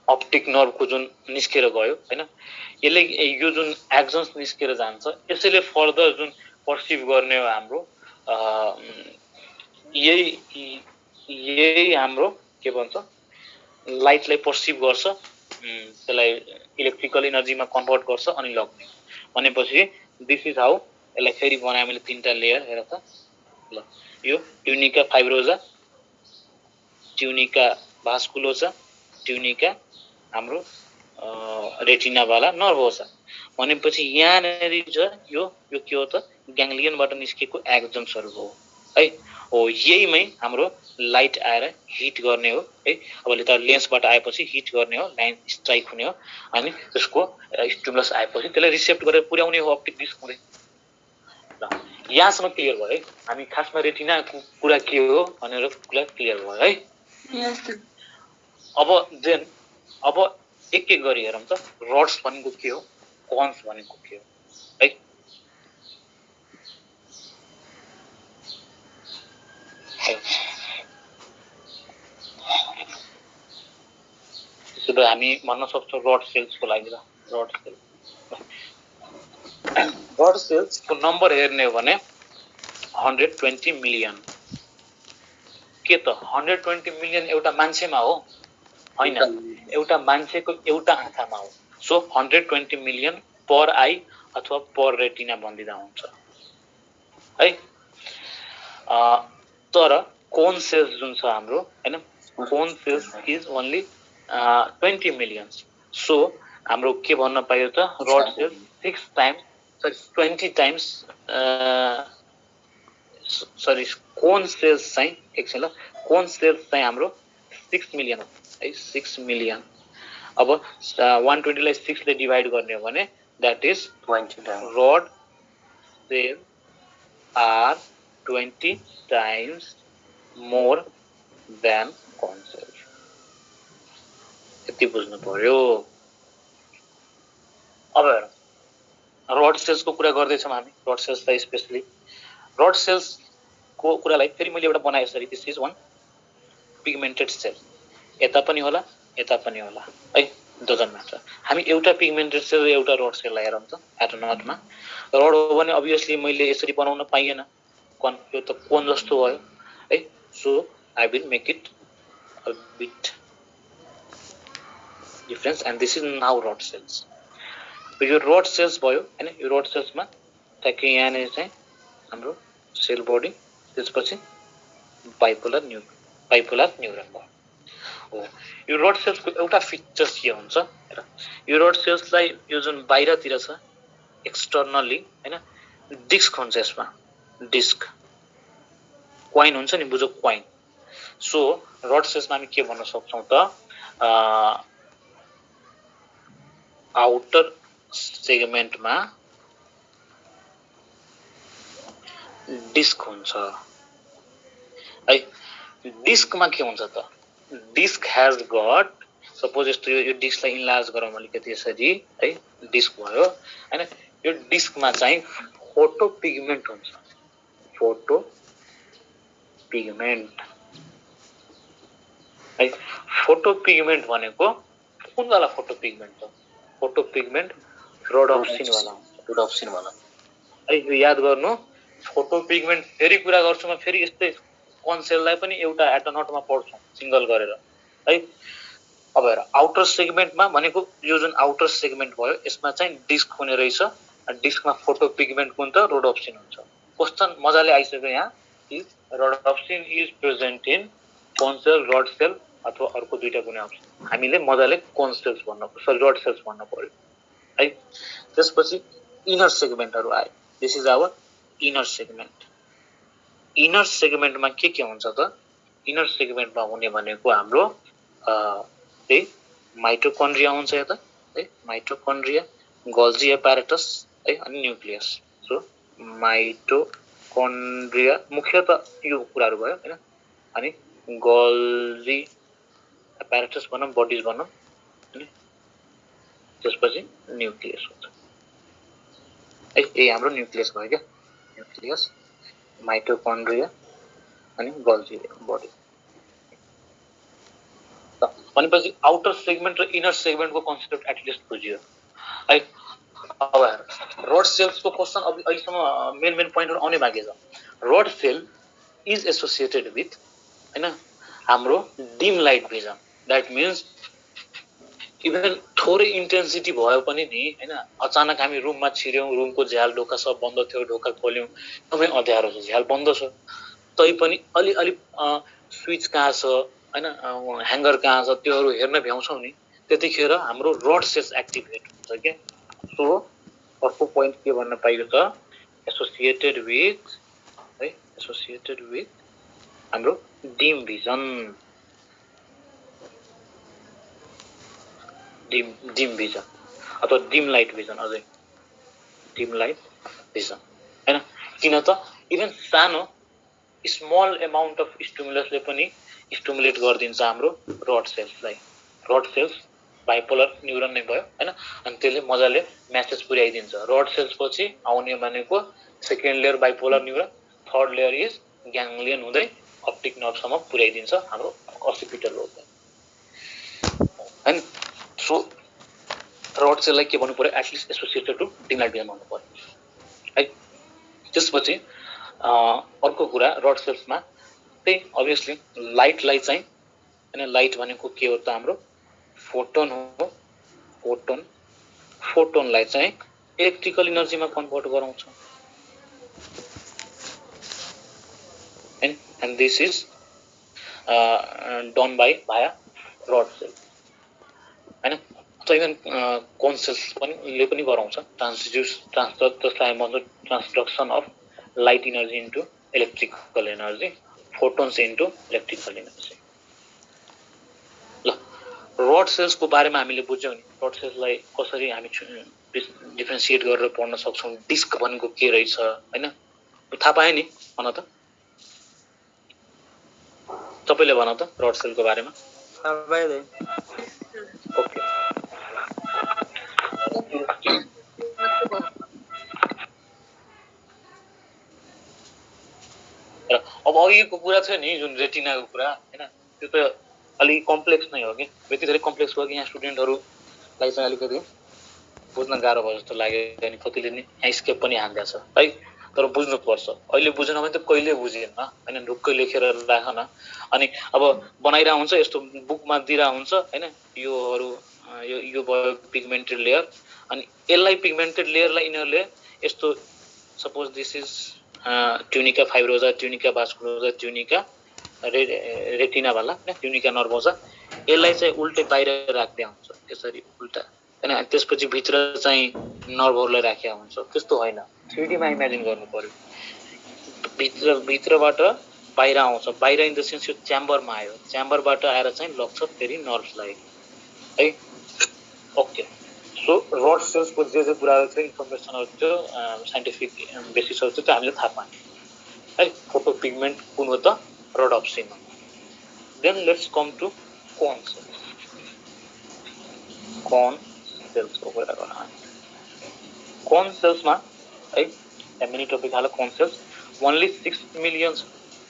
अप्टिक नर्भको जुन निस्केर गयो हैन, यसले यो जुन एक्सन्स निस्केर जान्छ, यसैले फर्दर जुन पर्सिभ गर्ने हो हाम्रो यही हाम्रो के भन्छ, लाइटलाई पर्सिभ गर्छ, त्यसलाई इलेक्ट्रिकल एनर्जीमा कन्भर्ट गर्छ अनि लग्ने। भनेपछि दिस इज हाउ यसलाई फेरि बनाए मैले तीनटा लेयर। हेर त ल, यो ट्युनिका फाइब्रोजा, ट्युनिका भास्कुलोसा, ट्युनिका हाम्रो रेटिना वाला नर्भोसा। भनेपछि यहाँनेरि छ यो के हो त? ग्याङ्ग्लियनबाट निस्केको एक्सन्सहरु हो है। हो यहीमै हाम्रो लाइट आएर हिट गर्ने हो है। अब त लेन्सबाट आएपछि हिट गर्ने हो, लाइन स्ट्राइक हुने हो, अनि त्यसको स्टिमुलस आएपछि त्यसलाई रिसेप्ट गरेर पुर्याउने हो अप्टिक डिस्क हुँदै। ल यहाँसम्म क्लियर भयो है। हामी खासमा रेटिनाको कुरा के हो भनेर कुरा क्लियर भयो है। अब एक एक गरी हेरौँ त। रड्स भनेको के हो, कन्स भनेको के हो है। त्यसो भए हामी भन्न सक्छौँ रड सेल्सको लागि रड सेल्सको नम्बर हेर्ने हो भने 120 मिलियन। के त 120 मिलियन एउटा मान्छेमा हो? हैन, एउटा मान्छेको एउटा आँखामा हो। सो 120 मिलियन पर आई अथवा पर रेटिना बन्दिदा हुन्छ है। तर कोन सेल्स जुन छ हाम्रो हैन, cone cells is only 20 million. So हाम्रो के भन्न पाइयो त? Rod cells 6 times, sorry 20 times, sorry cone cells चाहिँ एकछिन ल, कोन सेल्स चाहिँ हाम्रो 6 मिलियन हो है, 6 मिलियन। अब 120 लाई 6 ले डिवाइड गर्ने हो भने that is 20 times. Rod cell are 20 times more than cone cell. यति बुझ्नु पर्यो। अब रड सेल्सको कुरा गर्दैछौँ हामी, रड सेल्सलाई स्पेशली रड सेल्स को कुरालाई फेरि मैले एउटा बनाए यसरी, this is one pigmented cell. यता पनि होला, यता पनि होला है, डजन्ट म्याटर। हामी एउटा पिगमेन्टेड सेल र एउटा रड सेललाई हेरौँ त। एटोनटमा रड हो भने अभियसली मैले यसरी बनाउन पाइएन, कन यो त कोन जस्तो भयो है। So I will make it a bit difference and this is now rod cells. यो रड सेल्स भयो हैन। यो रड सेल्समा ठ्याक्कै यहाँनिर चाहिँ हाम्रो सेल बडी, त्यसपछि बाइपोलर न्युरोन भयो हो। यो रड सेल्सको एउटा फिचर्स के हुन्छ, यो रड सेल्सलाई यो जुन बाहिरतिर छ एक्सटर्नली हैन, डिस्क हुन्छ यसमा, डिस्क क्वाइन हुन्छ नि, बुझो क्वाइन। सो रड सेल्समा हामी के भन्न सक्छौँ त? आउटर सेगमेन्टमा डिस्क हुन्छ है। डिस्कमा के हुन्छ त? डिस्क हैज गट, सपोज यस्तो यो डिस्कलाई इन्लार्ज गरौँ अलिकति यसरी है, डिस्क भयो हैन। यो डिस्कमा चाहिँ फोटो पिगमेन्ट हुन्छ। फोटो पिगमेन्ट है। फोटो पिगमेन्ट भनेको कुन वाला फोटो पिगमेन्ट हो? फोटो पिगमेन्ट रोडोप्सिन वाला हुन्छ, रोडोप्सिन वाला है। यो याद गर्नु। फोटो पिगमेन्ट फेरि कुरा गर्छु म, फेरि यस्तै कोन सेललाई पनि एउटा एटोनटमा पढ्छौँ सिंगल गरेर है। अब हेर, आउटर सेगमेन्टमा भनेको यो जुन आउटर सेगमेन्ट भयो यसमा चाहिँ डिस्क हुने रहेछ। डिस्कमा फोटो पिगमेन्ट कुन त? रोडोप्सिन हुन्छ। क्वेशन मजाले आइसक्यो यहाँ, rhodopsin is present in cone cell rod cell अथवा अर्को दुईटा कुनै अप्सन हामीले मजाले कोन सेल्स भन्न पर्छ रड सेल्स भन्न पर्यो है त्यसपछि इनर सेगमेन्टहरु आयो this is our inner segment inner सेगमेन्टमा के हुन्छ त इनर सेगमेन्टमा हुने भनेको हाम्रो त्यही माइटोकन्ड्रिया हुन्छ यता है माइटोकन्ड्रिया गोल्जी एपारेटस है अनि न्यूक्लियस सो माइटोकन्ड्रिया मुख्यतः यो कुराहरु भयो हैन अनि गोल्जी एपारेटस भनौं बडीज भनौं हैन त्यसपछि न्यूक्लियस हुन्छ ए हाम्रो न्यूक्लियस भयो के न्यूक्लियस माइटोकन्ड्रिया अनि गोल्जी बडी अनि पछि आउटर सेगमेन्ट र इनर सेगमेन्टको कन्सेप्ट एटलिस्ट बुझियो है अब रोड सेल्सको क्वेशन अब अहिलेसम्म मेन पोइन्टहरु आउने बाँकी छ rod cell is associated with हैन हाम्रो dim light vision that means even थोरै इन्टेन्सिटी भयो पनि नि हैन अचानक हामी रुममा छिर्यौं रुमको झ्याल ढोका सब बन्द थियो ढोका खोल्यौं एकदमै अँध्यारो छ झ्याल बन्द छ तै पनि अलि स्विच कहाँ छ हैन ह्याङ्गर कहाँ छ त्योहरु हेर्न भ्याउँछौं नि त्यतिखेर हाम्रो रोड सेल्स एक्टिभेट हुन्छ के सो अर्को पोइन्ट के भन्न पाइयो त एसोसिएटेड विथ हाम्रो डिम भिजन डिम भिजन अथवा डिम लाइट भिजन अझै डिम लाइट भिजन हैन किन त इभन सानो स्मल अमाउन्ट अफ स्टिमुलसले पनि स्टिमुलेट गर्दिन्छ हाम्रो रड सेल्सलाई रड सेल्स बाइपोलर न्युरोन नै भयो हैन अनि त्यसले मजाले मेसेज पुर्याइदिन्छ रड सेल्स पछि आउने भनेको second layer bipolar neuron third layer is ganglion हुँदै अप्टिक नर्भसम्म पुर्याइदिन्छ हाम्रो असिपिटल लोबलाई हैन सो रड सेललाई के भन्नु पर्यो at least associated to dim light vision भन्नु पर्यो है त्यसपछि अर्को कुरा रड सेल्समा त्यही अभियसली लाइटलाई चाहिँ हैन लाइट भनेको के हो त हाम्रो फोटोन हो फोटोनलाई चाहिँ इलेक्ट्रिकल एनर्जीमा कन्भर्ट गराउँछ and this is done by via rod cell हैन त इभन कोन सेल्स पनि ले पनि गराउँछ transduction of light energy into electrical energy photons into electrical energy ल रड सेल्स को बारेमा हामीले बुझ्यौं नि रड सेल्सलाई कसरी हामी डिफरेन्शिएट गरेर पढ्न सक्छौं डिस्क भनेको के रहेछ हैन थाहा पाए नि भन त तपाईले भन त रड सेल को बारेमा थाहा पाए ओके अब अघिको कुरा छ नि जुन रेटिनाको कुरा हैन त्यो त अलि कम्प्लेक्स नै हो कि यति धेरै कम्प्लेक्स हो कि यहाँ स्टुडेन्टहरुलाई चाहिँ अलिकति बुझ्न गाह्रो भयो जस्तो लाग्यो अनि कतिले नि स्केप पनि हान्दै छ है तर बुझ्नु पर्छ अहिले बुझेन भने त कहिले बुझिएन हैन ढुक्कै लेखेर राख न अनि अब बनाइरा हुन्छ यस्तो बुकमा दिरा हुन्छ हैन योहरु यो भयो पिगमेन्टेड लेयर अनि यसलाई पिगमेन्टेड लेयरलाई इनरले यस्तो suppose this is tunica fibrosa tunica vasculosa tunica retina वाला हैन ट्युनिका नर्भोजा यसलाई चाहिँ उल्टे बाहिर राख्दै हुन्छ त्यसरी उल्टा हैन त्यसपछि भित्र चाहिँ नर्भहरुलाई राखेको हुन्छ त्यस्तो हैन 3D मा इमेजिन गर्नु पर्यो भित्रबाट बाहिर आउँछ बाहिर इन द सेन्स यो च्याम्बरमा आयो च्याम्बरबाट आएर चाहिँ लग्छ फेरि नर्भ्सलाई है ओके सो रड सेल्स को जे कुराहरु चाहिँ इन्फर्मेसनहरु थियो साइन्टिफिक बेसिसहरु चाहिँ हामीले थाहा पायौं है फोटो पिगमेन्ट कुन हो त rhodopsin then let's come to cone cells को कुरा गरौँ कोन सेल्समा है एमिनी टपिक हाल कोन सेल्स ओन्ली 6 मिलियन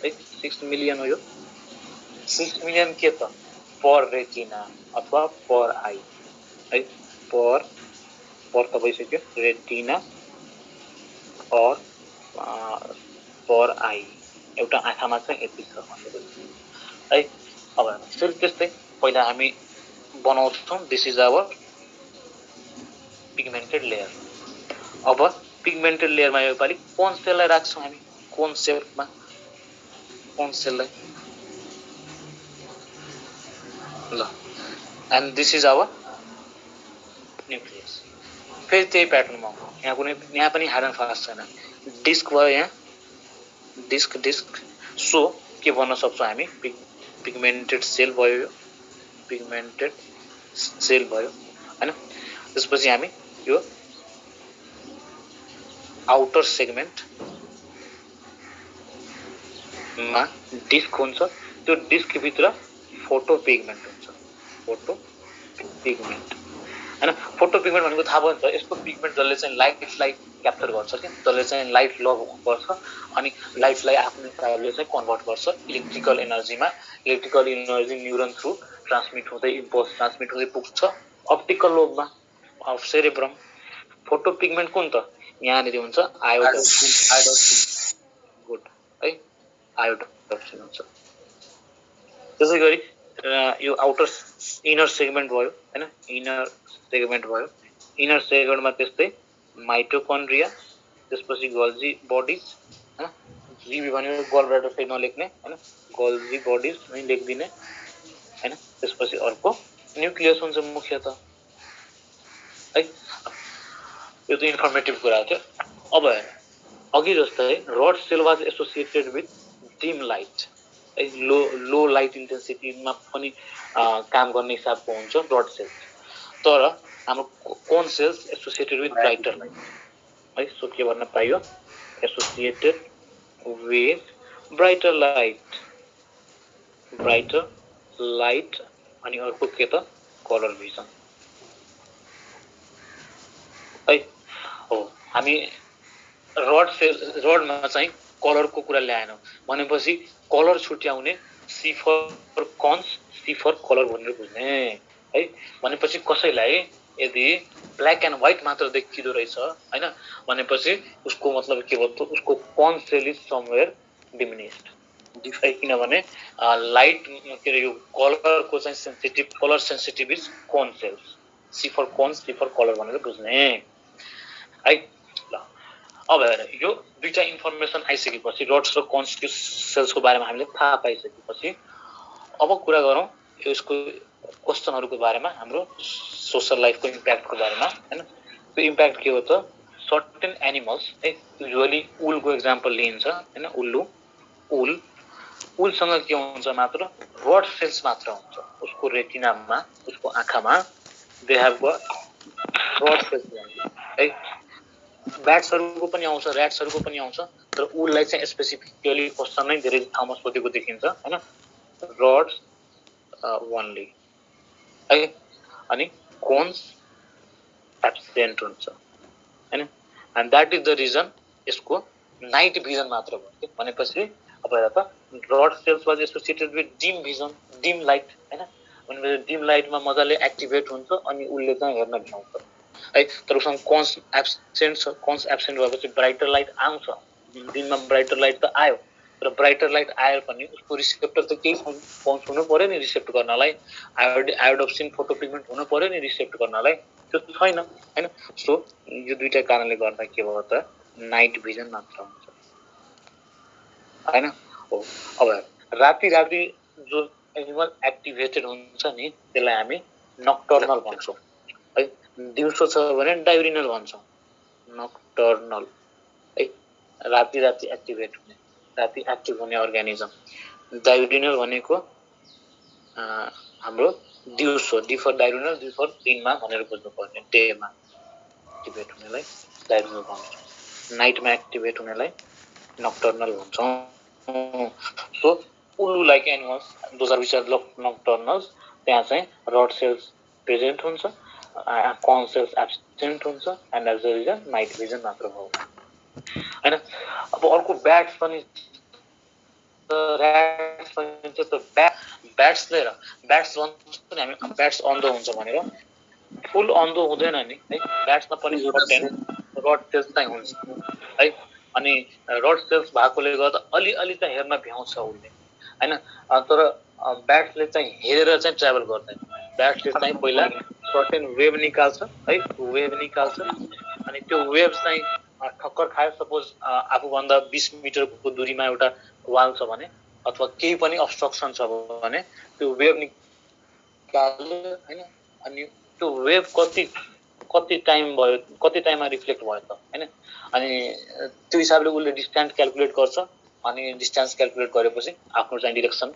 है 6 मिलियन हो यो 6 मिलियन के त पर रेटिना अथवा पर आई है पर त भइसक्यो रेटिना और पर आई एउटा आँखामा चाहिँ यति छ है अब फेरि त्यस्तै पहिला हामी बनाउँछौं दिस इज आवर पिगमेन्टेड लेयर अब पिगमेन्टेड लेयरमा यो पाली कोन सेललाई राख्छौं हामी कोन सेपमा कोन सेललाई ल and this is our nucleus फेरि त्यही प्याटर्नमा यहाँ पनि हार्ड एन्ड फास्ट छैन डिस्क भयो यहाँ डिस्क सो के भन्न सक्छौँ हामी पिगमेन्टेड सेल भयो यो पिगमेन्टेड सेल भयो हैन त्यसपछि हामी यो आउटर सेगमेन्ट मा डिस्क हुन्छ त्यो डिस्क भित्र फोटो पिगमेन्ट हुन्छ फोटो पिगमेन्ट हैन फोटो पिगमेन्ट भनेको थाहा भयो नि त यस्तो पिगमेन्ट जसले चाहिँ लाइटलाई क्याप्चर गर्छ के जसले चाहिँ लाइट लभ गर्छ अनि लाइटलाई आफ्नो हिसाबले चाहिँ कन्भर्ट गर्छ इलेक्ट्रिकल एनर्जीमा electrical energy neuron through transmit हुँदै इम्पल्स ट्रान्समिट हुँदै पुग्छ अप्टिकल लोबमा अफ सेरेब्रम फोटो पिगमेन्ट कुन त यहाँनिर हुन्छ आयोडोक्सिन गुड है आयोडोक्सिन हुन्छ त्यसै गरी यो आउटर इनर सेगमेन्ट भयो हैन इनर सेगमेन्ट भयो इनर सेगमेन्टमा त्यस्तै माइटोकन्ड्रिया त्यसपछि गोल्जी बडिज हैन जीबी भनेको गल ब्ल्याडर फेरि नलेख्ने हैन गोल्जी बडिज नै लेखिदिने हैन त्यसपछि अर्को न्यूक्लियस हुन्छ मुख्यतः है यो त इन्फर्मेटिभ कुरा थियो अब हेर अघि जस्तै rod cell was associated with dim light है लो लाइट इन्टेन्सिटीमा पनि काम गर्ने हिसाबको हुन्छ रड सेल तर हाम्रो cone cells associated with brighter light है सो के भन्न पाइयो एसोसिएटेड विथ ब्राइटर लाइट अनि अर्को के त कलर भिजन है हो हामी रडमा चाहिँ कलरको कुरा ल्याएनौँ भनेपछि कलर छुट्याउने C for cones C for colour भनेर बुझ्ने है भनेपछि कसैलाई यदि ब्ल्याक एन्ड व्हाइट मात्र देखिदो रहेछ हैन भनेपछि उसको मतलब के भयो उसको cone cell is somewhere diminished किनभने लाइट के अरे यो कलरको चाहिँ sensitive colour sensitive is cone cells C for cones C for colour भनेर बुझ्ने है ल अब हेर यो दुईटा इन्फर्मेसन आइसकेपछि रड्स र कन्स सेल्सको बारेमा हामीले थाहा पाइसकेपछि अब कुरा गरौँ यसको क्वेशनहरुको बारेमा हाम्रो सोशल लाइफको इम्प्याक्टको बारेमा हैन त्यो इम्प्याक्ट के हो त सर्टेन एनिमल्स है युजुअली उलको एक्जाम्पल लिइन्छ हैन उलसँग के हुन्छ मात्र रड सेल्स मात्र हुन्छ उसको रेटिनामा उसको आँखामा दे हेभ रड सेल्स है ब्याट्सहरुको पनि आउँछ र्याट्सहरुको पनि आउँछ तर उललाई चाहिँ स्पेसिफिकली क्वेशन नै धेरै ठाउँमा सोधेको देखिन्छ हैन रड्स ओन्ली है अनि कोन्स एब्सेन्ट हुन्छ हैन and that is the reason यसको नाइट भिजन मात्र भयो भनेपछि अब हेर त rod cells was associated with dim light हैन भनेपछि डिम लाइटमा मजाले एक्टिभेट हुन्छ अनि उलले चाहिँ हेर्न भ्याउँछ है तर उसँग कन्स एब्सेन्ट छ कन्स एब्सेन्ट भएपछि ब्राइटर लाइट आउँछ दिनमा ब्राइटर लाइट त आयो तर ब्राइटर लाइट आएर पनि उसको रिसेप्टर त केही छैन कन्स हुनु पर्यो नि रिसेप्ट गर्नलाई आयोडोप्सिन फोटोपिगमेन्ट हुनु पर्यो नि रिसेप्ट गर्नलाई त्यो छैन हैन सो यो दुईटा कारणले गर्दा के भयो त नाइट भिजन मात्र हुन्छ हैन हो अब राति जो एनिमल एक्टिभेटेड हुन्छ नि त्यसलाई हामी नक्टर्नल भन्छौं है दिउँसो छ भने डायुरिनल भन्छौं नक्टर्नल है राति एक्टिभेट हुने राति एक्टिभ हुने अर्गानिजम डायुरिनल भनेको हाम्रो दिउँसो D for diurnal D for दिनमा भनेर बुझ्नु पर्ने डेमा एक्टिभेट हुनेलाई डायुरिनल भन्छौं नाइटमा एक्टिभेट हुनेलाई नक्टर्नल भन्छौं सो उल्लु like animals those are which are nocturnals त्यहाँ चाहिँ रड सेल्स प्रेजेन्ट हुन्छ कन सेल्स एब्सेन्ट हुन्छ and as a reason night vision मात्र हो हैन अब अर्को ब्याट्स पनि र्याट्स पनि त ब्याट्स लिएर ब्याट्स भन्छ नि हामी ब्याट्स अन्धो हुन्छ भनेर फुल अन्धो हुँदैन नि है ब्याट्समा पनि रड सेल्स चाहिँ हुन्छ है अनि रड सेल्स भएकोले गर्दा अलि चाहिँ हेर्न भ्याउँछ उसले हैन तर ब्याट्सले चाहिँ हेरेर चाहिँ ट्राभल गर्दैन ब्याट्सले चाहिँ पहिला सर्टेन वेभ निकाल्छ है वेभ निकाल्छ अनि त्यो वेभ चाहिँ ठक्कर खायो सपोज आफूभन्दा 20 मिटरको दूरीमा एउटा वाल छ भने अथवा केही पनि अब्स्ट्रक्सन छ भने त्यो वेभ निकाल्यो हैन अनि त्यो वेभ कति टाइम भयो कति टाइममा रिफ्लेक्ट भयो त हैन अनि त्यो हिसाबले उसले डिस्टेन्स क्याल्कुलेट गर्छ अनि डिस्टेन्स क्याल्कुलेट गरेपछि आफ्नो चाहिँ डिरेक्सन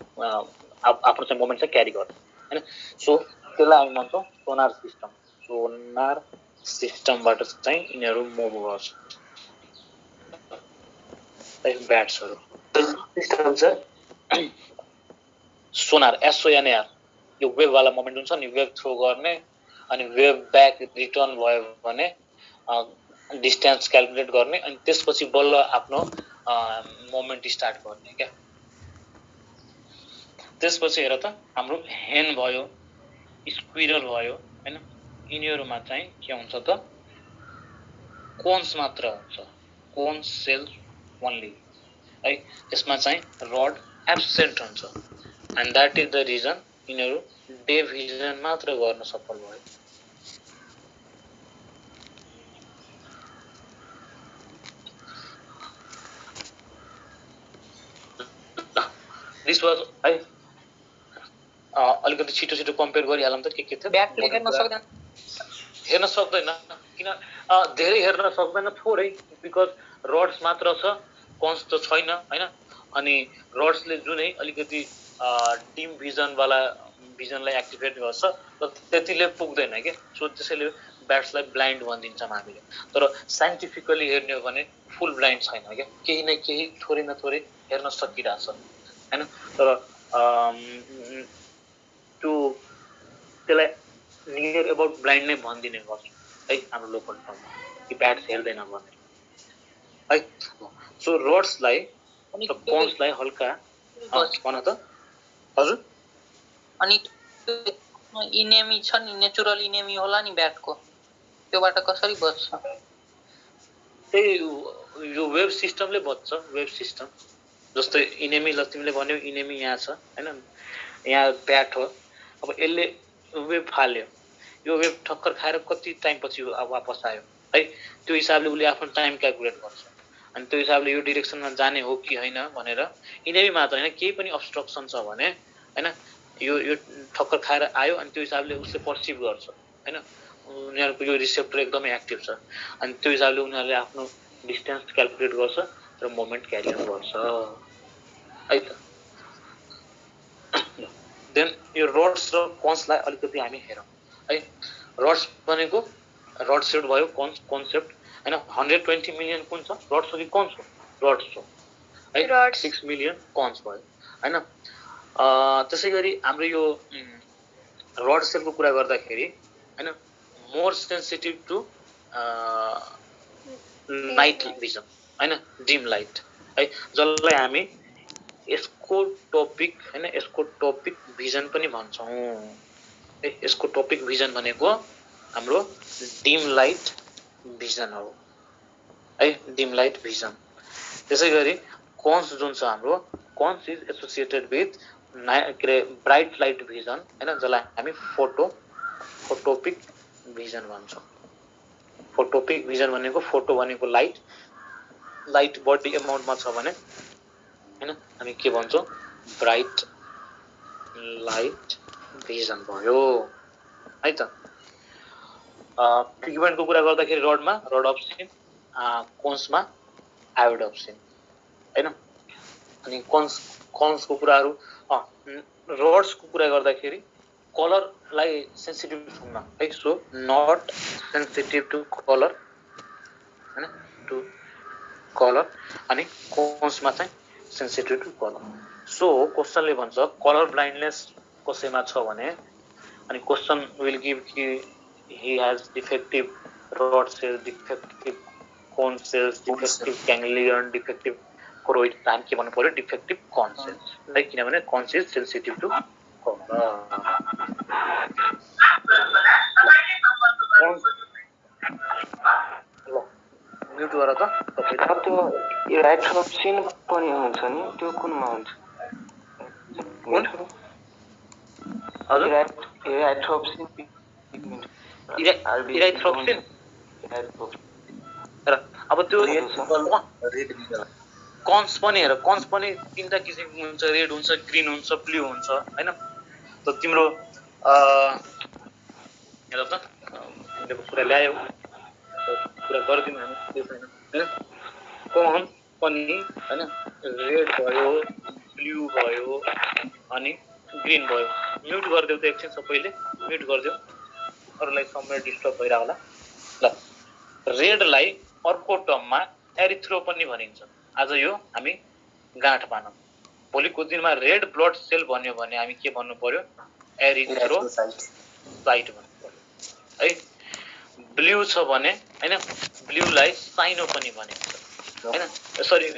आफ्नो चाहिँ मोमेन्ट चाहिँ क्यारी गर्छ हैन सो त्यसलाई हामी भन्छौँ सोनार सिस्टमबाट चाहिँ यिनीहरू मुभ गर्छ ब्याट्सहरू सिस्टम छ सोनार SONAR यो वेभ वाला मोमेन्ट हुन्छ नि वेभ थ्रो गर्ने अनि वेभ ब्याक रिटर्न भयो भने डिस्टेन्स क्याल्कुलेट गर्ने अनि त्यसपछि बल्ल आफ्नो मोमेन्ट स्टार्ट गर्ने क्या त्यसपछि हेर त हाम्रो हेन भयो स्क्विरल भयो हैन यिनीहरुमा चाहिँ के हुन्छ त कोन्स मात्र हुन्छ कोन्स सेल्स ओन्ली है यसमा चाहिँ रड एब्सेन्ट हुन्छ and that is the reason यिनीहरु डे भिजन मात्र गर्न सफल भयो दिस वाज है अलिकति छिटो कम्पेयर गरिहालौं त के थियो ब्याटले हेर्न सक्दैन किन धेरै हेर्न सक्दैन थोरै बिकज रड्स मात्र छ कोन्स त छैन हैन अनि रड्सले जुनै अलिकति डिम भिजन वाला भिजनलाई एक्टिभेट गर्छ र त्यतिले पुग्दैन के सो त्यसैले ब्याट्सलाई ब्लाइन्ड भनिदिन्छौं हामीले तर साइन्टिफिकली हेर्ने हो भने फुल ब्लाइन्ड छैन के केही न केही थोरै न थोरै हेर्न सकिराछ हैन तर त्यो त्यसलाई नियर अबाउट ब्लाइन्ड नै भनिदिने गर्छ है हाम्रो लोकल टर्ममा कि ब्याट्स हेर्दैन भने है सो रड्सलाई र कोन्सलाई हल्का भन त हजुर अनि इनेमी छ नि नेचुरल इनेमी होला नि ब्याटको त्योबाट कसरी बच्छ त्यही यो वेभ सिस्टमले बच्छ वेभ सिस्टम जस्तै इनेमी तिमीले भन्यौ इनेमी यहाँ छ हैन यहाँ ब्याट हो अब यसले वेभ फाल्यो यो वेभ ठक्कर खाएर कति टाइम पछि वापस आयो है त्यो हिसाबले उसले आफ्नो टाइम क्याल्कुलेट गर्छ अनि त्यो हिसाबले यो डाइरेक्सनमा जाने हो कि हैन भनेर इनेमी मात्र हैन केही पनि अब्स्ट्रक्सन छ भने हैन यो ठक्कर खाएर आयो अनि त्यो हिसाबले उसले पर्सिभ गर्छ हैन उनीहरुको यो रिसेप्टर एकदमै एक्टिभ छ अनि त्यो हिसाबले उनीहरुले आफ्नो डिस्टेन्स क्याल्कुलेट गर्छ र मोमेन्ट क्यारी गर्छ है त देन यो रड्स र कोन्सलाई अलिकति हामी हेरौं है रड्स भनेको रड सेट भयो कन्सेप्ट हैन 120 मिलियन कुन छ रड्स हो कि कोन्स हो रड्स हो है 6 मिलियन कोन्स भयो हैन त्यसैगरी हाम्रो यो रड सेलको कुरा गर्दाखेरि हैन more sensitive to night vision हैन डिम लाइट है जसलाई हामी यसको टपिक भिजन पनि भन्छौं है यसको टपिक भिजन भनेको हाम्रो डिम लाइट भिजन हो है डिम लाइट भिजन त्यसैगरी कोन्स जुन छ हाम्रो cones is associated with bright light vision हैन जसलाई हामी फोटोपिक भिजन भन्छौं फोटोपिक भिजन भनेको फोटो भनेको लाइट बडी अमाउन्टमा छ भने हैन हामी के भन्छौं ब्राइट लाइट भिजन भयो है त पिगमेन्टको कुरा गर्दाखेरि रडमा रड अफ सिन कोन्समा आयोड अफ सिन हैन अनि कोन्सको कुराहरु रड्सको कुरा गर्दाखेरि कलरलाई सेन्सिटिभ हुन्न है so not sensitive to colour हैन टु कलर अनि कोन्समा चाहिँ सेन्सिटिभ टु कलर सो क्वेशनले भन्छ कलर ब्लाइन्डनेस कसैमा छ भने अनि क्वेशन विल गिभ कि he has defective rod cells defective cone cells defective ganglion defective choroid time के भन्नु पर्यो defective cone cells है किनभने cone is sensitive to color mute गर त तपाईले त्यो इराइथ्रोप्सिन पनि हुन्छ नि त्यो कुनमा हुन्छ हजुर इराइथ्रोप्सिन पिगमेन्ट इराइथ्रोप्सिन र अब त्यो कन्स पनि हेर कन्स पनि तीनटा किसिमको हुन्छ रेड हुन्छ ग्रीन हुन्छ ब्लू हुन्छ हैन त तिम्रो हेर त मैले कुरा ल्यायो कुरा गर्दिन हामी त्यो छैन हैन कन्स पनि हैन रेड भयो ब्लू भयो अनि ग्रीन भयो म्युट गरिदेऊ त एकछिन सबैले म्युट गरिदेऊ अरूलाई समय डिस्टर्ब भइरा होला ल रेडलाई अर्को टर्ममा एरिथ्रो पनि भनिन्छ आज यो हामी गाँठ बानौं भोलिको दिनमा रेड ब्लड सेल भन्यो भने हामी के भन्नु पर्यो एरिथ्रोसाइट भन्नु पर्यो है ब्लू छ भने हैन ब्लूलाई साइनो पनि भनिन्छ हैन सरी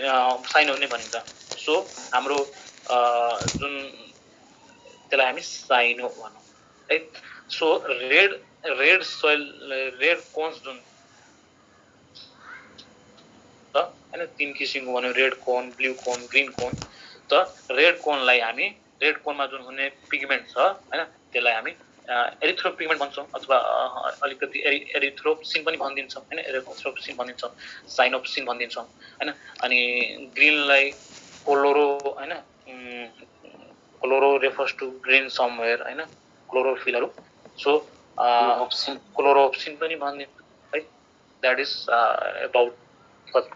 साइनो पनि भनिन्छ सो हाम्रो जुन त्यसलाई हामी साइनो भनौं है so red soil red cones जुन त हैन तीन किसिमको भन्यो red cone blue cone green cone त रेड कोनलाई हामी रेड कोनमा जुन हुने पिगमेन्ट छ हैन त्यसलाई हामी एरिथ्रो पिगमेन्ट भन्छौं अथवा अलिकति एरिथ्रोप्सिन पनि भनिदिन्छौं हैन एरिथ्रोप्सिन भनिन्छौं साइनोप्सिन भनिदिन्छौं हैन अनि ग्रीनलाई क्लोरो हैन chloro refers to green somewhere हैन क्लोरोफिलहरु सो क्लोरोप्सिन पनि भनिन्छ है that is about first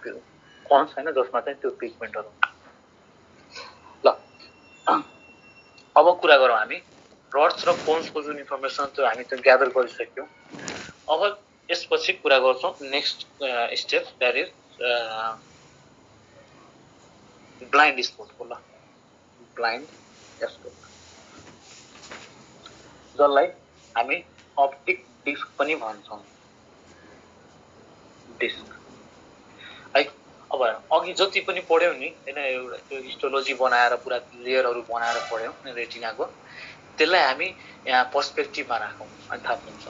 cones हैन जसमा चाहिँ त्यो पिगमेन्टहरु ल अब कुरा गरौँ हामी रड्स र कोन्सको जुन इन्फर्मेसन त्यो हामी त्यो ग्यादर गरिसक्यौं अब यसपछि कुरा गर्छौं next step that is blind स्पोटको ल ब्लाइन्ड स्पोट जसलाई हामी अप्टिक डिस्क पनि भन्छौं डिस्क है अब अघि जति पनि पढ्यौ नि हैन एउटा त्यो हिस्टोलोजी बनाएर पुरा लेयरहरु बनाएर पढ्यौ रेटिनाको त्यसलाई हामी यहाँ पर्सपेक्टिभमा राखौं अनि थाहा हुन्छ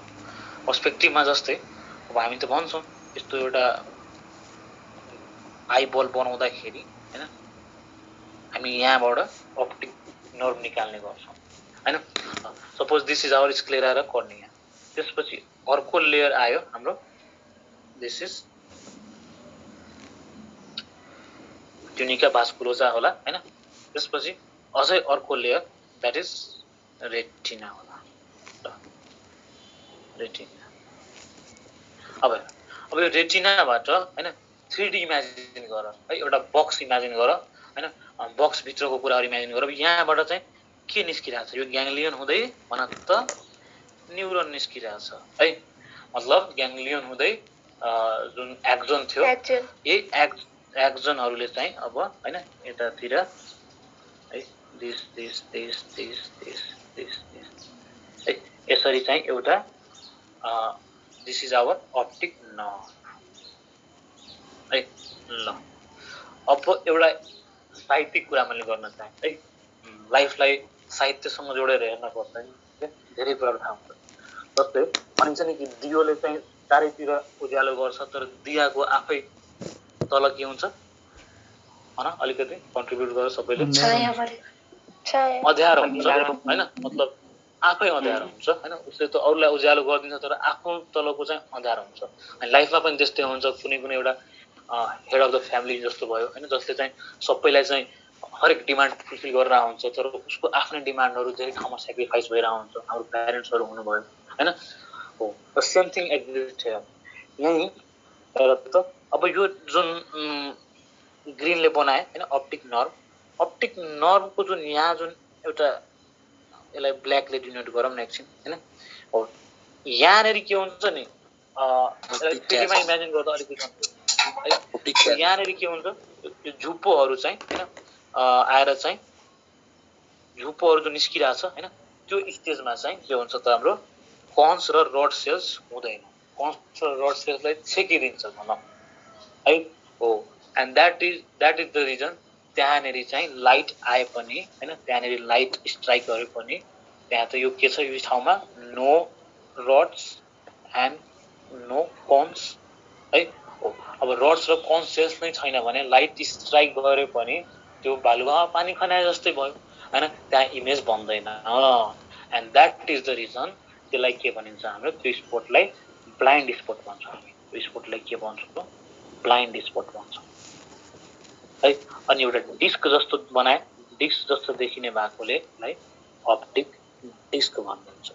पर्सपेक्टिभमा जस्तै अब हामी त भन्छौं यस्तो एउटा आइबल बनाउँदाखेरि हैन हामी यहाँबाट अप्टिक नर्भ निकाल्ने गर्छौं हैन suppose this is our sclera र कर्निया त्यसपछि अर्को लेयर आयो हाम्रो दिस इज ट्युनिका भास्कुलोजा होला हैन त्यसपछि अझै अर्को लेयर दैट इज रेटिना होला रेटिना अब यो रेटिनाबाट हैन 3D इमेजिन गर है एउटा बक्स इमेजिन गर हैन बक्स भित्रको कुराहरु इमेजिन गर यहाँबाट चाहिँ के निस्किरहेछ यो ग्याङ्ग्लियन हुँदै भन त न्युरोन निस्किरहेछ है मतलब ग्याङ्ग्लियन हुँदै जुन एक्जन थियो यही एक्जनहरुले चाहिँ अब हैन यतातिर है दिस है यसरी चाहिँ एउटा this is our optic nerve है ल अब एउटा साहित्यिक कुरा मैले गर्न चाहे है लाइफलाई साहित्यसँग जोडेर हेर्न पर्छ है धेरै कुरा थाहा हुन्छ जस्तै भनिन्छ नि कि दियोले चाहिँ चारैतिर उज्यालो गर्छ तर दियाको आफै तल के हुन्छ हैन अलिकति कन्ट्रिब्युट गरेर सबैले अँध्यारो हुन्छ हैन मतलब आफै अँध्यारो हुन्छ हैन उसले त अरूलाई उज्यालो गर्दिन्छ तर आफ्नो तलको चाहिँ अँध्यारो हुन्छ अनि लाइफमा पनि त्यस्तै हुन्छ कुनै कुनै एउटा हेड अफ द फ्यामिली जस्तो भयो हैन जसले चाहिँ सबैलाई चाहिँ हरेक डिमान्ड फुलफिल गरेर हुन्छ तर उसको आफ्नै डिमान्डहरु धेरै ठाउँमा सेक्रिफाइस भइरहेको हुन्छ हाम्रो प्यारेन्ट्सहरु हुनुभयो हैन हो the same thing exist here यही तर त अब यो जुन ग्रीनले बनाए हैन अप्टिक नर्भको जुन यहाँ जुन एउटा यसलाई ब्ल्याकले डिनोट गरौँ न एकछिन हैन हो यहाँनेरि के हुन्छ नि यसलाई 3D मा इमेजिन गर्दा अलिकति यहाँनेरि के हुन्छ यो झुप्पोहरु चाहिँ हैन आएर चाहिँ झुप्पोहरु जुन निस्किरहेछ हैन त्यो स्टेजमा चाहिँ के हुन्छ त हाम्रो कन्स र रड सेल्स हुँदैन कन्स र रड सेल्सलाई छेकिदिन्छ भनौं है हो and that is the reason त्यहाँनेरि चाहिँ लाइट आए पनि हैन त्यहाँनेरि लाइट स्ट्राइक गरे पनि त्यहाँ त यो के छ यो ठाउँमा no rods and no cones है अब रड्स र कन्स सेल्स नै छैन भने लाइट स्ट्राइक गरे पनि त्यो बालुवामा पानी खनाए जस्तै भयो हैन त्यहाँ इमेज बन्दैन and that is the reason त्यसलाई के भनिन्छ हाम्रो त्यो स्पोटलाई ब्लाइन्ड स्पोट भन्छ हामी त्यो स्पोटलाई के भन्छौँ ब्लाइन्ड स्पोट भन्छ है। अनि एउटा डिस्क जस्तो बनाए, डिस्क जस्तो देखिने भएकोले है अप्टिक डिस्क भनिन्छ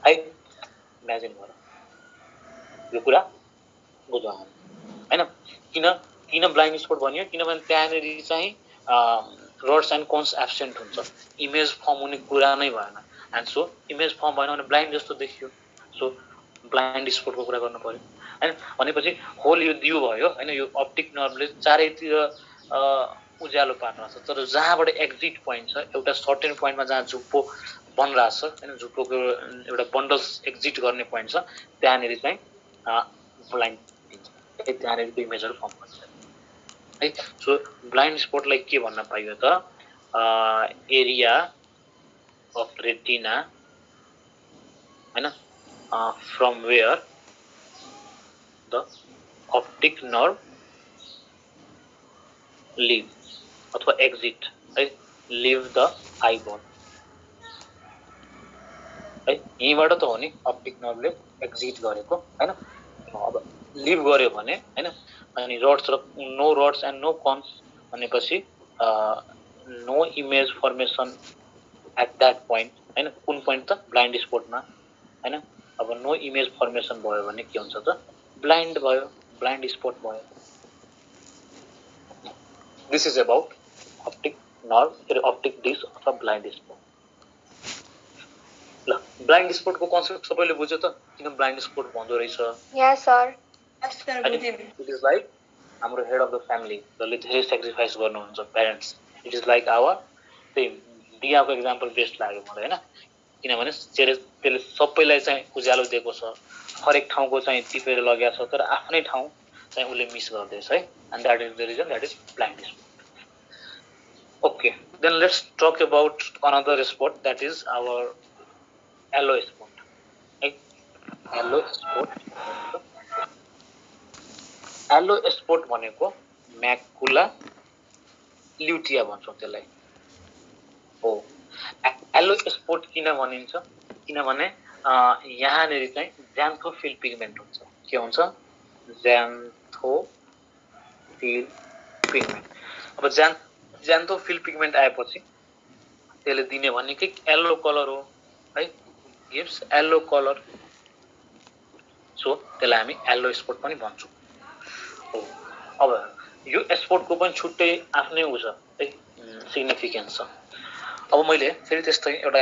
है। इमेजिन गर यो कुरा बुझ्नु हैन। किन ब्लाइन्ड स्पट भनियो, किनभने त्यहाँनेरि चाहिँ रड्स एन्ड कोन्स एब्सेन्ट हुन्छ, इमेज फर्म हुने कुरा नै भएन। एन्ड सो इमेज फर्म भएन भने ब्लाइन्ड जस्तो देखियो, सो ब्लाइन्ड स्पटको कुरा गर्नु पर्यो हैन। भनेपछि होल यो दियो भयो हैन, यो अप्टिक नर्भले चारैतिर उज्यालो पार्छ, तर जहाँबाट एक्जिट पोइन्ट छ एउटा सर्टेन पोइन्टमा जहाँ झुप्पो बनिरहेछ हैन, झुप्पोको एउटा बन्डल्स एक्जिट गर्ने पोइन्ट छ, त्यहाँनेरि चाहिँ ब्लाइन्ड दिन्छ, त्यहाँनेरिको इमेजहरू फर्म गर्छ है। सो ब्लाइन्ड स्पटलाई के भन्न पाइयो त, एरिया अफ रेटिना हैन, from where the optic nerve leave अथवा एक्जिट है, लिभ द आइबल है। यहीँबाट त हो नि अप्टिक नर्भले एक्जिट गरेको हैन। अब लिभ गर्यो भने हैन, अनि रड्स र no rods and no cones भनेपछि no image formation at that point हैन। कुन पोइन्ट त ब्लाइन्ड स्पटमा हैन। अब नो इमेज फर्मेसन भयो भने के हुन्छ त, ब्लाइन्ड भयो, ब्लाइन्ड स्पट भयो। This is about optic nerve, optic disc अथवा ब्लाइन्ड स्पट। ल ब्लाइन्ड स्पटको कन्सेप्ट सबैले बुझ्यो त, किन ब्लाइन्ड स्पट भन्दो रहेछ? Yes sir. It is like हाम्रो हेड अफ द फ्यामिली जसले धेरै सेक्रिफाइस गर्नुहुन्छ, parents. It is like our, त्यही दियाको एक्जाम्पल बेस्ट लाग्यो मलाई हैन, किनभने त्यसले सबैलाई चाहिँ उज्यालो दिएको छ, हरेक ठाउँको चाहिँ टिपेर लगेको छ, तर आफ्नै ठाउँ चाहिँ उसले मिस गर्दैछ है। And that is the reason, that is blind spot. Okay, then let's talk about another spot, that is our yellow spot है। एलो स्पट, एलो स्पट भनेको म्याकुला ल्युटिया भन्छौँ त्यसलाई हो। एलो स्पट किन भनिन्छ, किनभने यहाँनेरि चाहिँ ज्यान्थोफिल पिगमेन्ट हुन्छ। के हुन्छ? ज्यान्थोफिल पिगमेन्ट। अब ज्यान्थोफिल पिगमेन्ट आएपछि त्यसले दिने भनेकै येलो कलर हो है, गिभ्स येलो कलर। सो त्यसलाई हामी येलो स्पट पनि भन्छौँ हो। अब यो स्पटको पनि छुट्टै आफ्नै उ छ है, सिग्निफिकेन्स छ। अब मैले फेरि त्यस्तै एउटा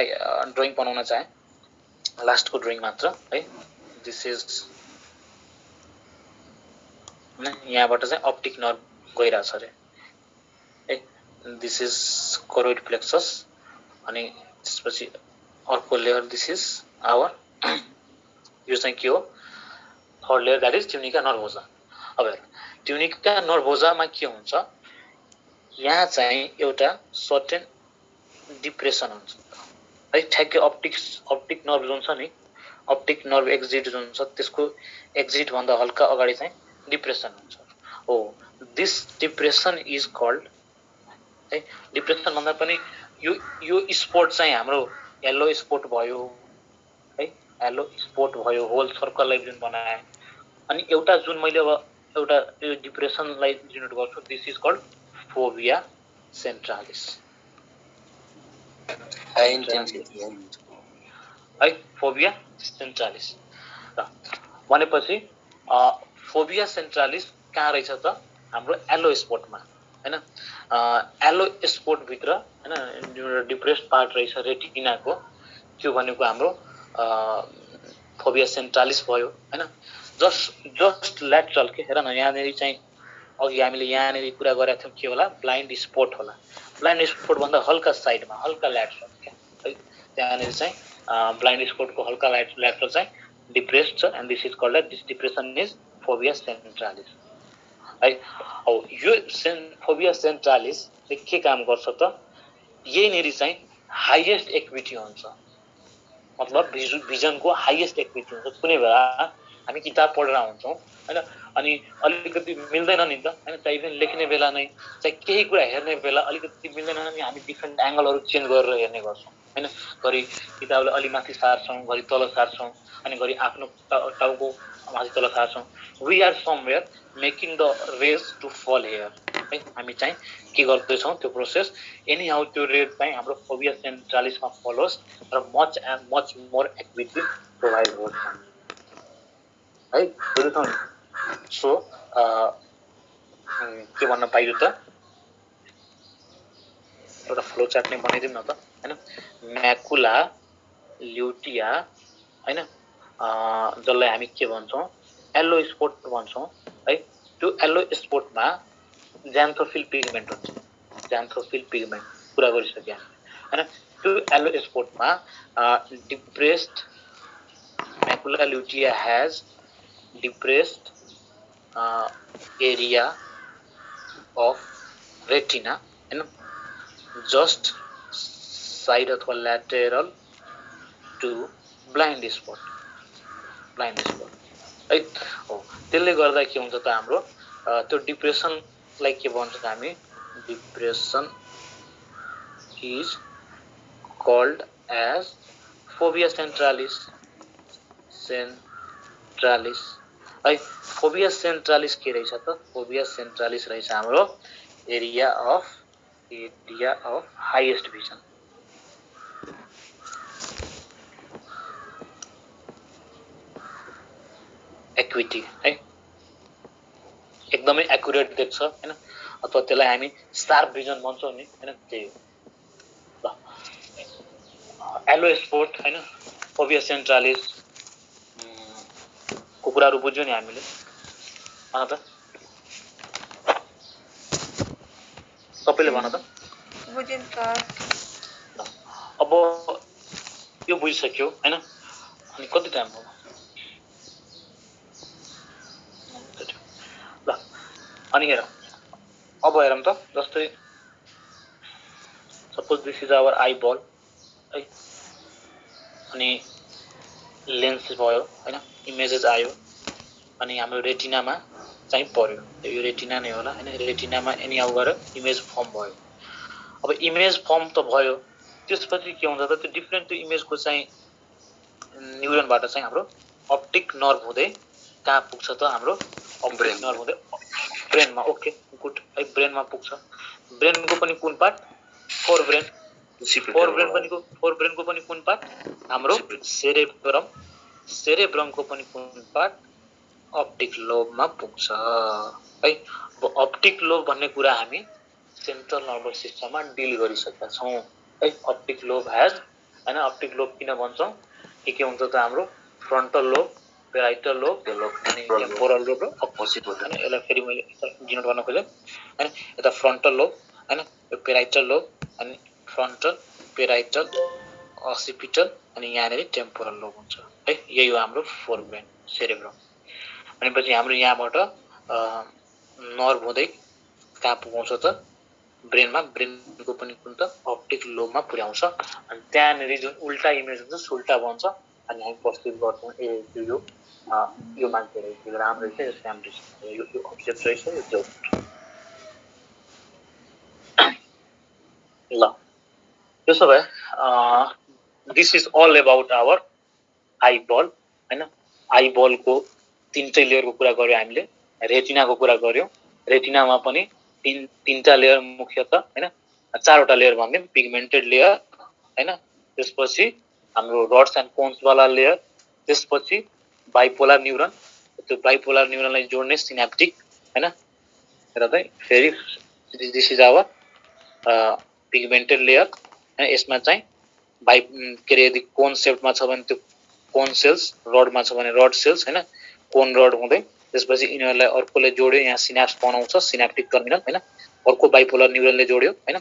ड्रइङ बनाउन चाहेँ, लास्टको ड्रइङ मात्र है। दिस इज यहाँबाट चाहिँ अप्टिक नर्भ गइरहेछ अरे है। दिस इज करोइड प्लेक्सस, अनि त्यसपछि अर्को लेयर, दिस इज आवर यो चाहिँ के हो, third layer, that is tunica nervosa. अब ट्युनिका नर्भोजामा के हुन्छ, यहाँ चाहिँ एउटा सर्टेन डिप्रेसन हुन्छ है, ठ्याक्कै अप्टिक नर्भ जुन छ नि, अप्टिक नर्भ एक्जिट जुन छ, त्यसको एक्जिट भन्दा हल्का अगाडि चाहिँ डिप्रेसन हुन्छ हो। दिस डिप्रेसन इज कल्ड है, डिप्रेसन भन्दा पनि यो स्पोट चाहिँ हाम्रो येलो स्पोट भयो है, येलो स्पोट भयो, होल सर्कललाई जुन बनाए। अनि एउटा जुन मैले अब एउटा यो डिप्रेसनलाई डिनोट गर्छु, this is called phobia centralis है, फोबिया सेन्ट्रालिस। भनेपछि फोबिया सेन्ट्रालिस कहाँ रहेछ त, हाम्रो एलो स्पोटमा हैन। एलो स्पोटभित्र हैन डिप्रेस्ड पार्ट रहेछ रेटिनाको, त्यो भनेको हाम्रो फोबिया सेन्ट्रालिस भयो हैन। जस्ट ल्याटरल के हेर न, यहाँनेरि चाहिँ अघि हामीले यहाँनेरि कुरा गरेका थियौँ के होला, ब्लाइन्ड स्पोट होला। ब्लाइन्ड स्पोट भन्दा हल्का साइडमा, हल्का ल्याटरल है, त्यहाँनेरि चाहिँ ब्लाइन्ड स्पोटको हल्का ल्याटरल चाहिँ डिप्रेस्ड छ, and this is called, this depression is fovea centralis है। अब यो फोबिया सेन्ट्रालिसले के काम गर्छ त, यहीँनेरि चाहिँ हाइएस्ट एक्युटी हुन्छ, मतलब भिजनको हाइएस्ट एक्युटी हुन्छ। कुनै बेला हामी किताब पढेर हुन्छौँ हैन, अनि अलिकति मिल्दैन नि त हैन, चाहिँ इभन लेख्ने बेला नै, चाहिँ केही कुरा हेर्ने बेला अलिकति मिल्दैन नि, हामी डिफ्रेन्ट एङ्गलहरू चेन्ज गरेर हेर्ने गर्छौँ हैन घरि किताबले अलि माथि सार्छौं घरि तल सार्छौं अनि घरि आफ्नो टाउको माथि तल सार्छौं we are somewhere making the rays to fall here है हामी चाहिँ के गर्दैछौं त्यो प्रोसेस एनी हाउ त्यो रेज चाहिँ हाम्रो फोबिया सेन्ट्रालिसमा फलोस् र much and much more activity provide होस् है बुझ्छौं सो के भन्न पाइयो त एउटा फ्लो चार्ट नै बनाइदिउँ न त हैन म्याकुला ल्युटिया हैन जसलाई हामी के भन्छौं येलो स्पट भन्छौं है त्यो येलो स्पटमा ज्यान्थोफिल पिगमेन्ट हुन्छ ज्यान्थोफिल पिगमेन्ट कुरा गरिसक्या हैन त्यो येलो स्पटमा depressed macula lutea has depressed area of retina हैन just side अथवा lateral to blind spot है हो त्यसले गर्दा के हुन्छ त हाम्रो त्यो डिप्रेसन लाई के भन्छौं हामी depression is called as phobia centralis है फोबिया सेन्ट्रालिस के रहेछ त फोबिया सेन्ट्रालिस रहेछ हाम्रो एरिया अफ हाईएस्ट भिजन एक्युटी है एकदमै एक्युरेट देख्छ हैन अथवा त्यसलाई हामी शार्प भिजन भन्छौं नि हैन त्यही ल एलो स्पोर्ट हैन फोबिया सेन्ट्रालिस को कुराहरु बुझ्यौ नि हामीले भन त सबैले भन त बुझ्यौं त अब यो बुझिसक्यो हैन अनि कति टाइम भयो ल अनि हेरौं अब हेरौं त जस्तै suppose this is our eyeball है अनि लेन्स भयो हैन इमेजेस आयो अनि हाम्रो रेटिनामा चाहिँ पर्यो यो रेटिना नै होला हैन रेटिनामा एनी हाउ गरेर इमेज फर्म भयो अब इमेज फर्म त भयो त्यसपछि के हुन्छ त त्यो डिफरेन्ट त्यो इमेजको चाहिँ न्युरोनबाट चाहिँ हाम्रो अप्टिक नर्भ हुँदै कहाँ पुग्छ त हाम्रो ब्रेन नर्भ हुँदै ब्रेनमा ओके गुड है ब्रेनमा पुग्छ ब्रेनको पनि कुन पार्ट फोर ब्रेनको पनि कुन पार्ट हाम्रो सेरेब्रमको पनि कुन पार्ट अप्टिक लोबमा पुग्छ है अप्टिक लोब भन्ने कुरा हामी सेन्ट्रल नर्भस सिस्टममा डिल गरिसकेका छौं है अप्टिक लोब हैज हैन अप्टिक लोब किन भन्छौं के हुन्छ त हाम्रो फ्रन्टल लोब पेराइटल लोब अनि टेम्पोरल लोब र अपोजिट हुन्छ हैन यसलाई फेरि मैले डिनोट गर्न खोजे हैन यता फ्रन्टल लोब हैन यो पेराइटल लोब अनि फ्रन्टल पेराइटल असिपिटल अनि यहाँनेरि टेम्पोरल लोब हुन्छ है यही हो हाम्रो फोर ब्रेन सेरेब्रम अनि पछि हाम्रो यहाँबाट नर्भ हुँदै कहाँ पुगाउँछ त ब्रेनमा ब्रेनको पनि कुन त अप्टिक लोबमा पुर्याउँछ अनि त्यहाँनेरि जुन उल्टा इमेज हुन्छ उल्टा बन्छ अनि हामी प्रस्तुत गर्छौं ए यो मान्छे रहेछ यो राम्रो रहेछ यो स्याम रहेछ यो अब्जेक्ट रहेछ यो जो ल त्यसो भए this is all about our eyeball हैन आई बलको तीनटै लेयरको कुरा गर्यो हामीले रेटिनाको कुरा गर्यो रेटिनामा पनि तीनटा लेयर मुख्यतः हैन चारवटा लेयर भन्दै पिगमेन्टेड लेयर हैन त्यसपछि हाम्रो रड्स एन्ड कोन्स वाला लेयर त्यसपछि बाइपोलर न्युरोन त्यो बाइपोलर न्युरोनलाई जोड्ने सिनाप्टिक हैन र चाहिँ फेरि दिस इज आवर पिगमेन्टेड लेयर हैन यसमा चाहिँ के रे यदि कोन शेपमा छ भने त्यो कोन सेल्स रडमा छ भने रड सेल्स हैन कोन रड हुँदै त्यसपछि यिनीहरुलाई अर्कोले जोड्यो यहाँ सिनाप्स बनाउँछ सिनाप्टिक टर्मिनल हैन अर्को बाइपोलर न्युरोनले जोड्यो हैन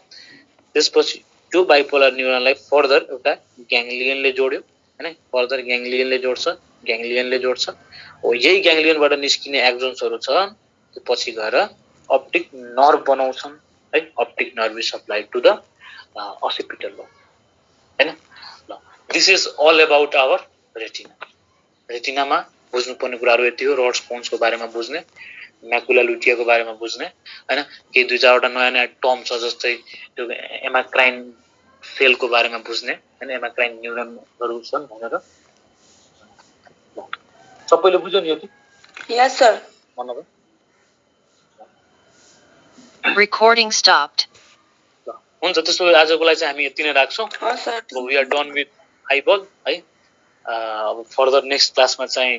त्यसपछि त्यो बाइपोलर न्युरोनलाई फर्दर एउटा ग्याङ्ग्लियनले जोड्यो हैन फर्दर ग्याङ्ग्लियनले जोड्छ हो यही ग्याङ्ग्लियनबाट निस्किने एक्सोन्सहरु छ त्यो पछि गएर अप्टिक नर्भ बनाउँछन् है optic nerve is supplied to the occipital lobe हैन ल this is all about our रेटिनामा बुझ्नुपर्ने कुराहरु यति हो रड्स कोन्सको बारेमा बुझ्ने म्याकुला लुटियाको बारेमा बुझ्ने हैन केही दुई चारवटा नयाँ टर्म छ जस्तै त्यो एमाक्राइन सेलको बारेमा बुझ्ने हैन एमाक्राइन न्युरोनहरु छन् भनेर सबैले बुझ्यो नि यो कि यस सर भन्नुभयो Recording stopped. ल हुन्छ त्यसो भए आजको लागि चाहिँ हामी यति नै राख्छौं हस् sir we are done with eyeball है अब फर्दर नेक्स्ट क्लासमा चाहिँ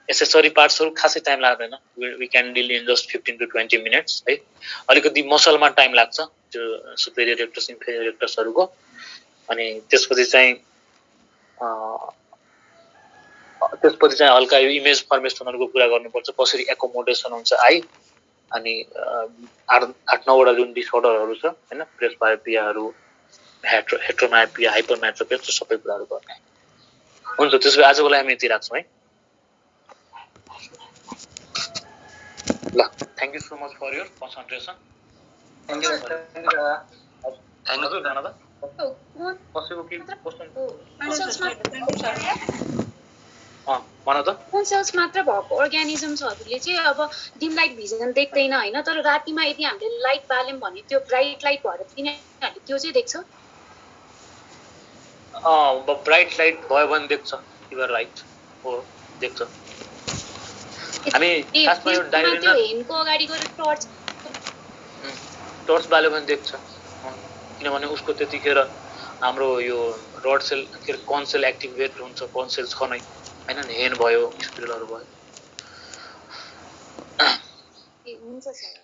एसेसरी पार्ट्सहरु खासै टाइम लाग्दैन we can deal in just 15 to 20 minutes है अलिकति मसलमा टाइम लाग्छ त्यो सुपेरियर रेक्टस इन्फेरियर रेक्टसहरुको अनि त्यसपछि चाहिँ हल्का यो इमेज फर्मेसनहरुको कुरा गर्नुपर्छ कसरी एकोमोडेसन हुन्छ आई अनि 8-9 वटा जुन डिसअर्डरहरु छ हैन प्रेसबायोपियाहरु हेट्रोमायोपिया हाइपरमेट्रोपिया त्यो सबै कुराहरु गर्ने हुन्छ त्यसो भए आजको लागि हामी यति राख्छौं है ल thank you so much for your concentration thank you हजुर धन्यवाद कसैको के क्वेशन भन त कुन सेल्स मात्र भएको अर्गानिजम्सहरुले चाहिँ अब डिम लाइट भिजन देख्दैन हैन तर रातिमा यदि हामीले लाइट बाल्यौं भने त्यो ब्राइट लाइट भएर तिनीहरुले त्यो चाहिँ देख्छ ब्राइट लाइट भयो भने देख्छ यु आर राइट हो देख्छ हामी खासमा यो डायरेक्ट त्यो हेनको अगाडि गएर टर्च बाल्यो भने देख्छ किनभने उसको त्यतिखेर हाम्रो यो रड सेल के कन सेल एक्टिभेट हुन्छ कन सेल छ नै हैन हेन भयो स्पिरलहरु भयो हुन्छ सर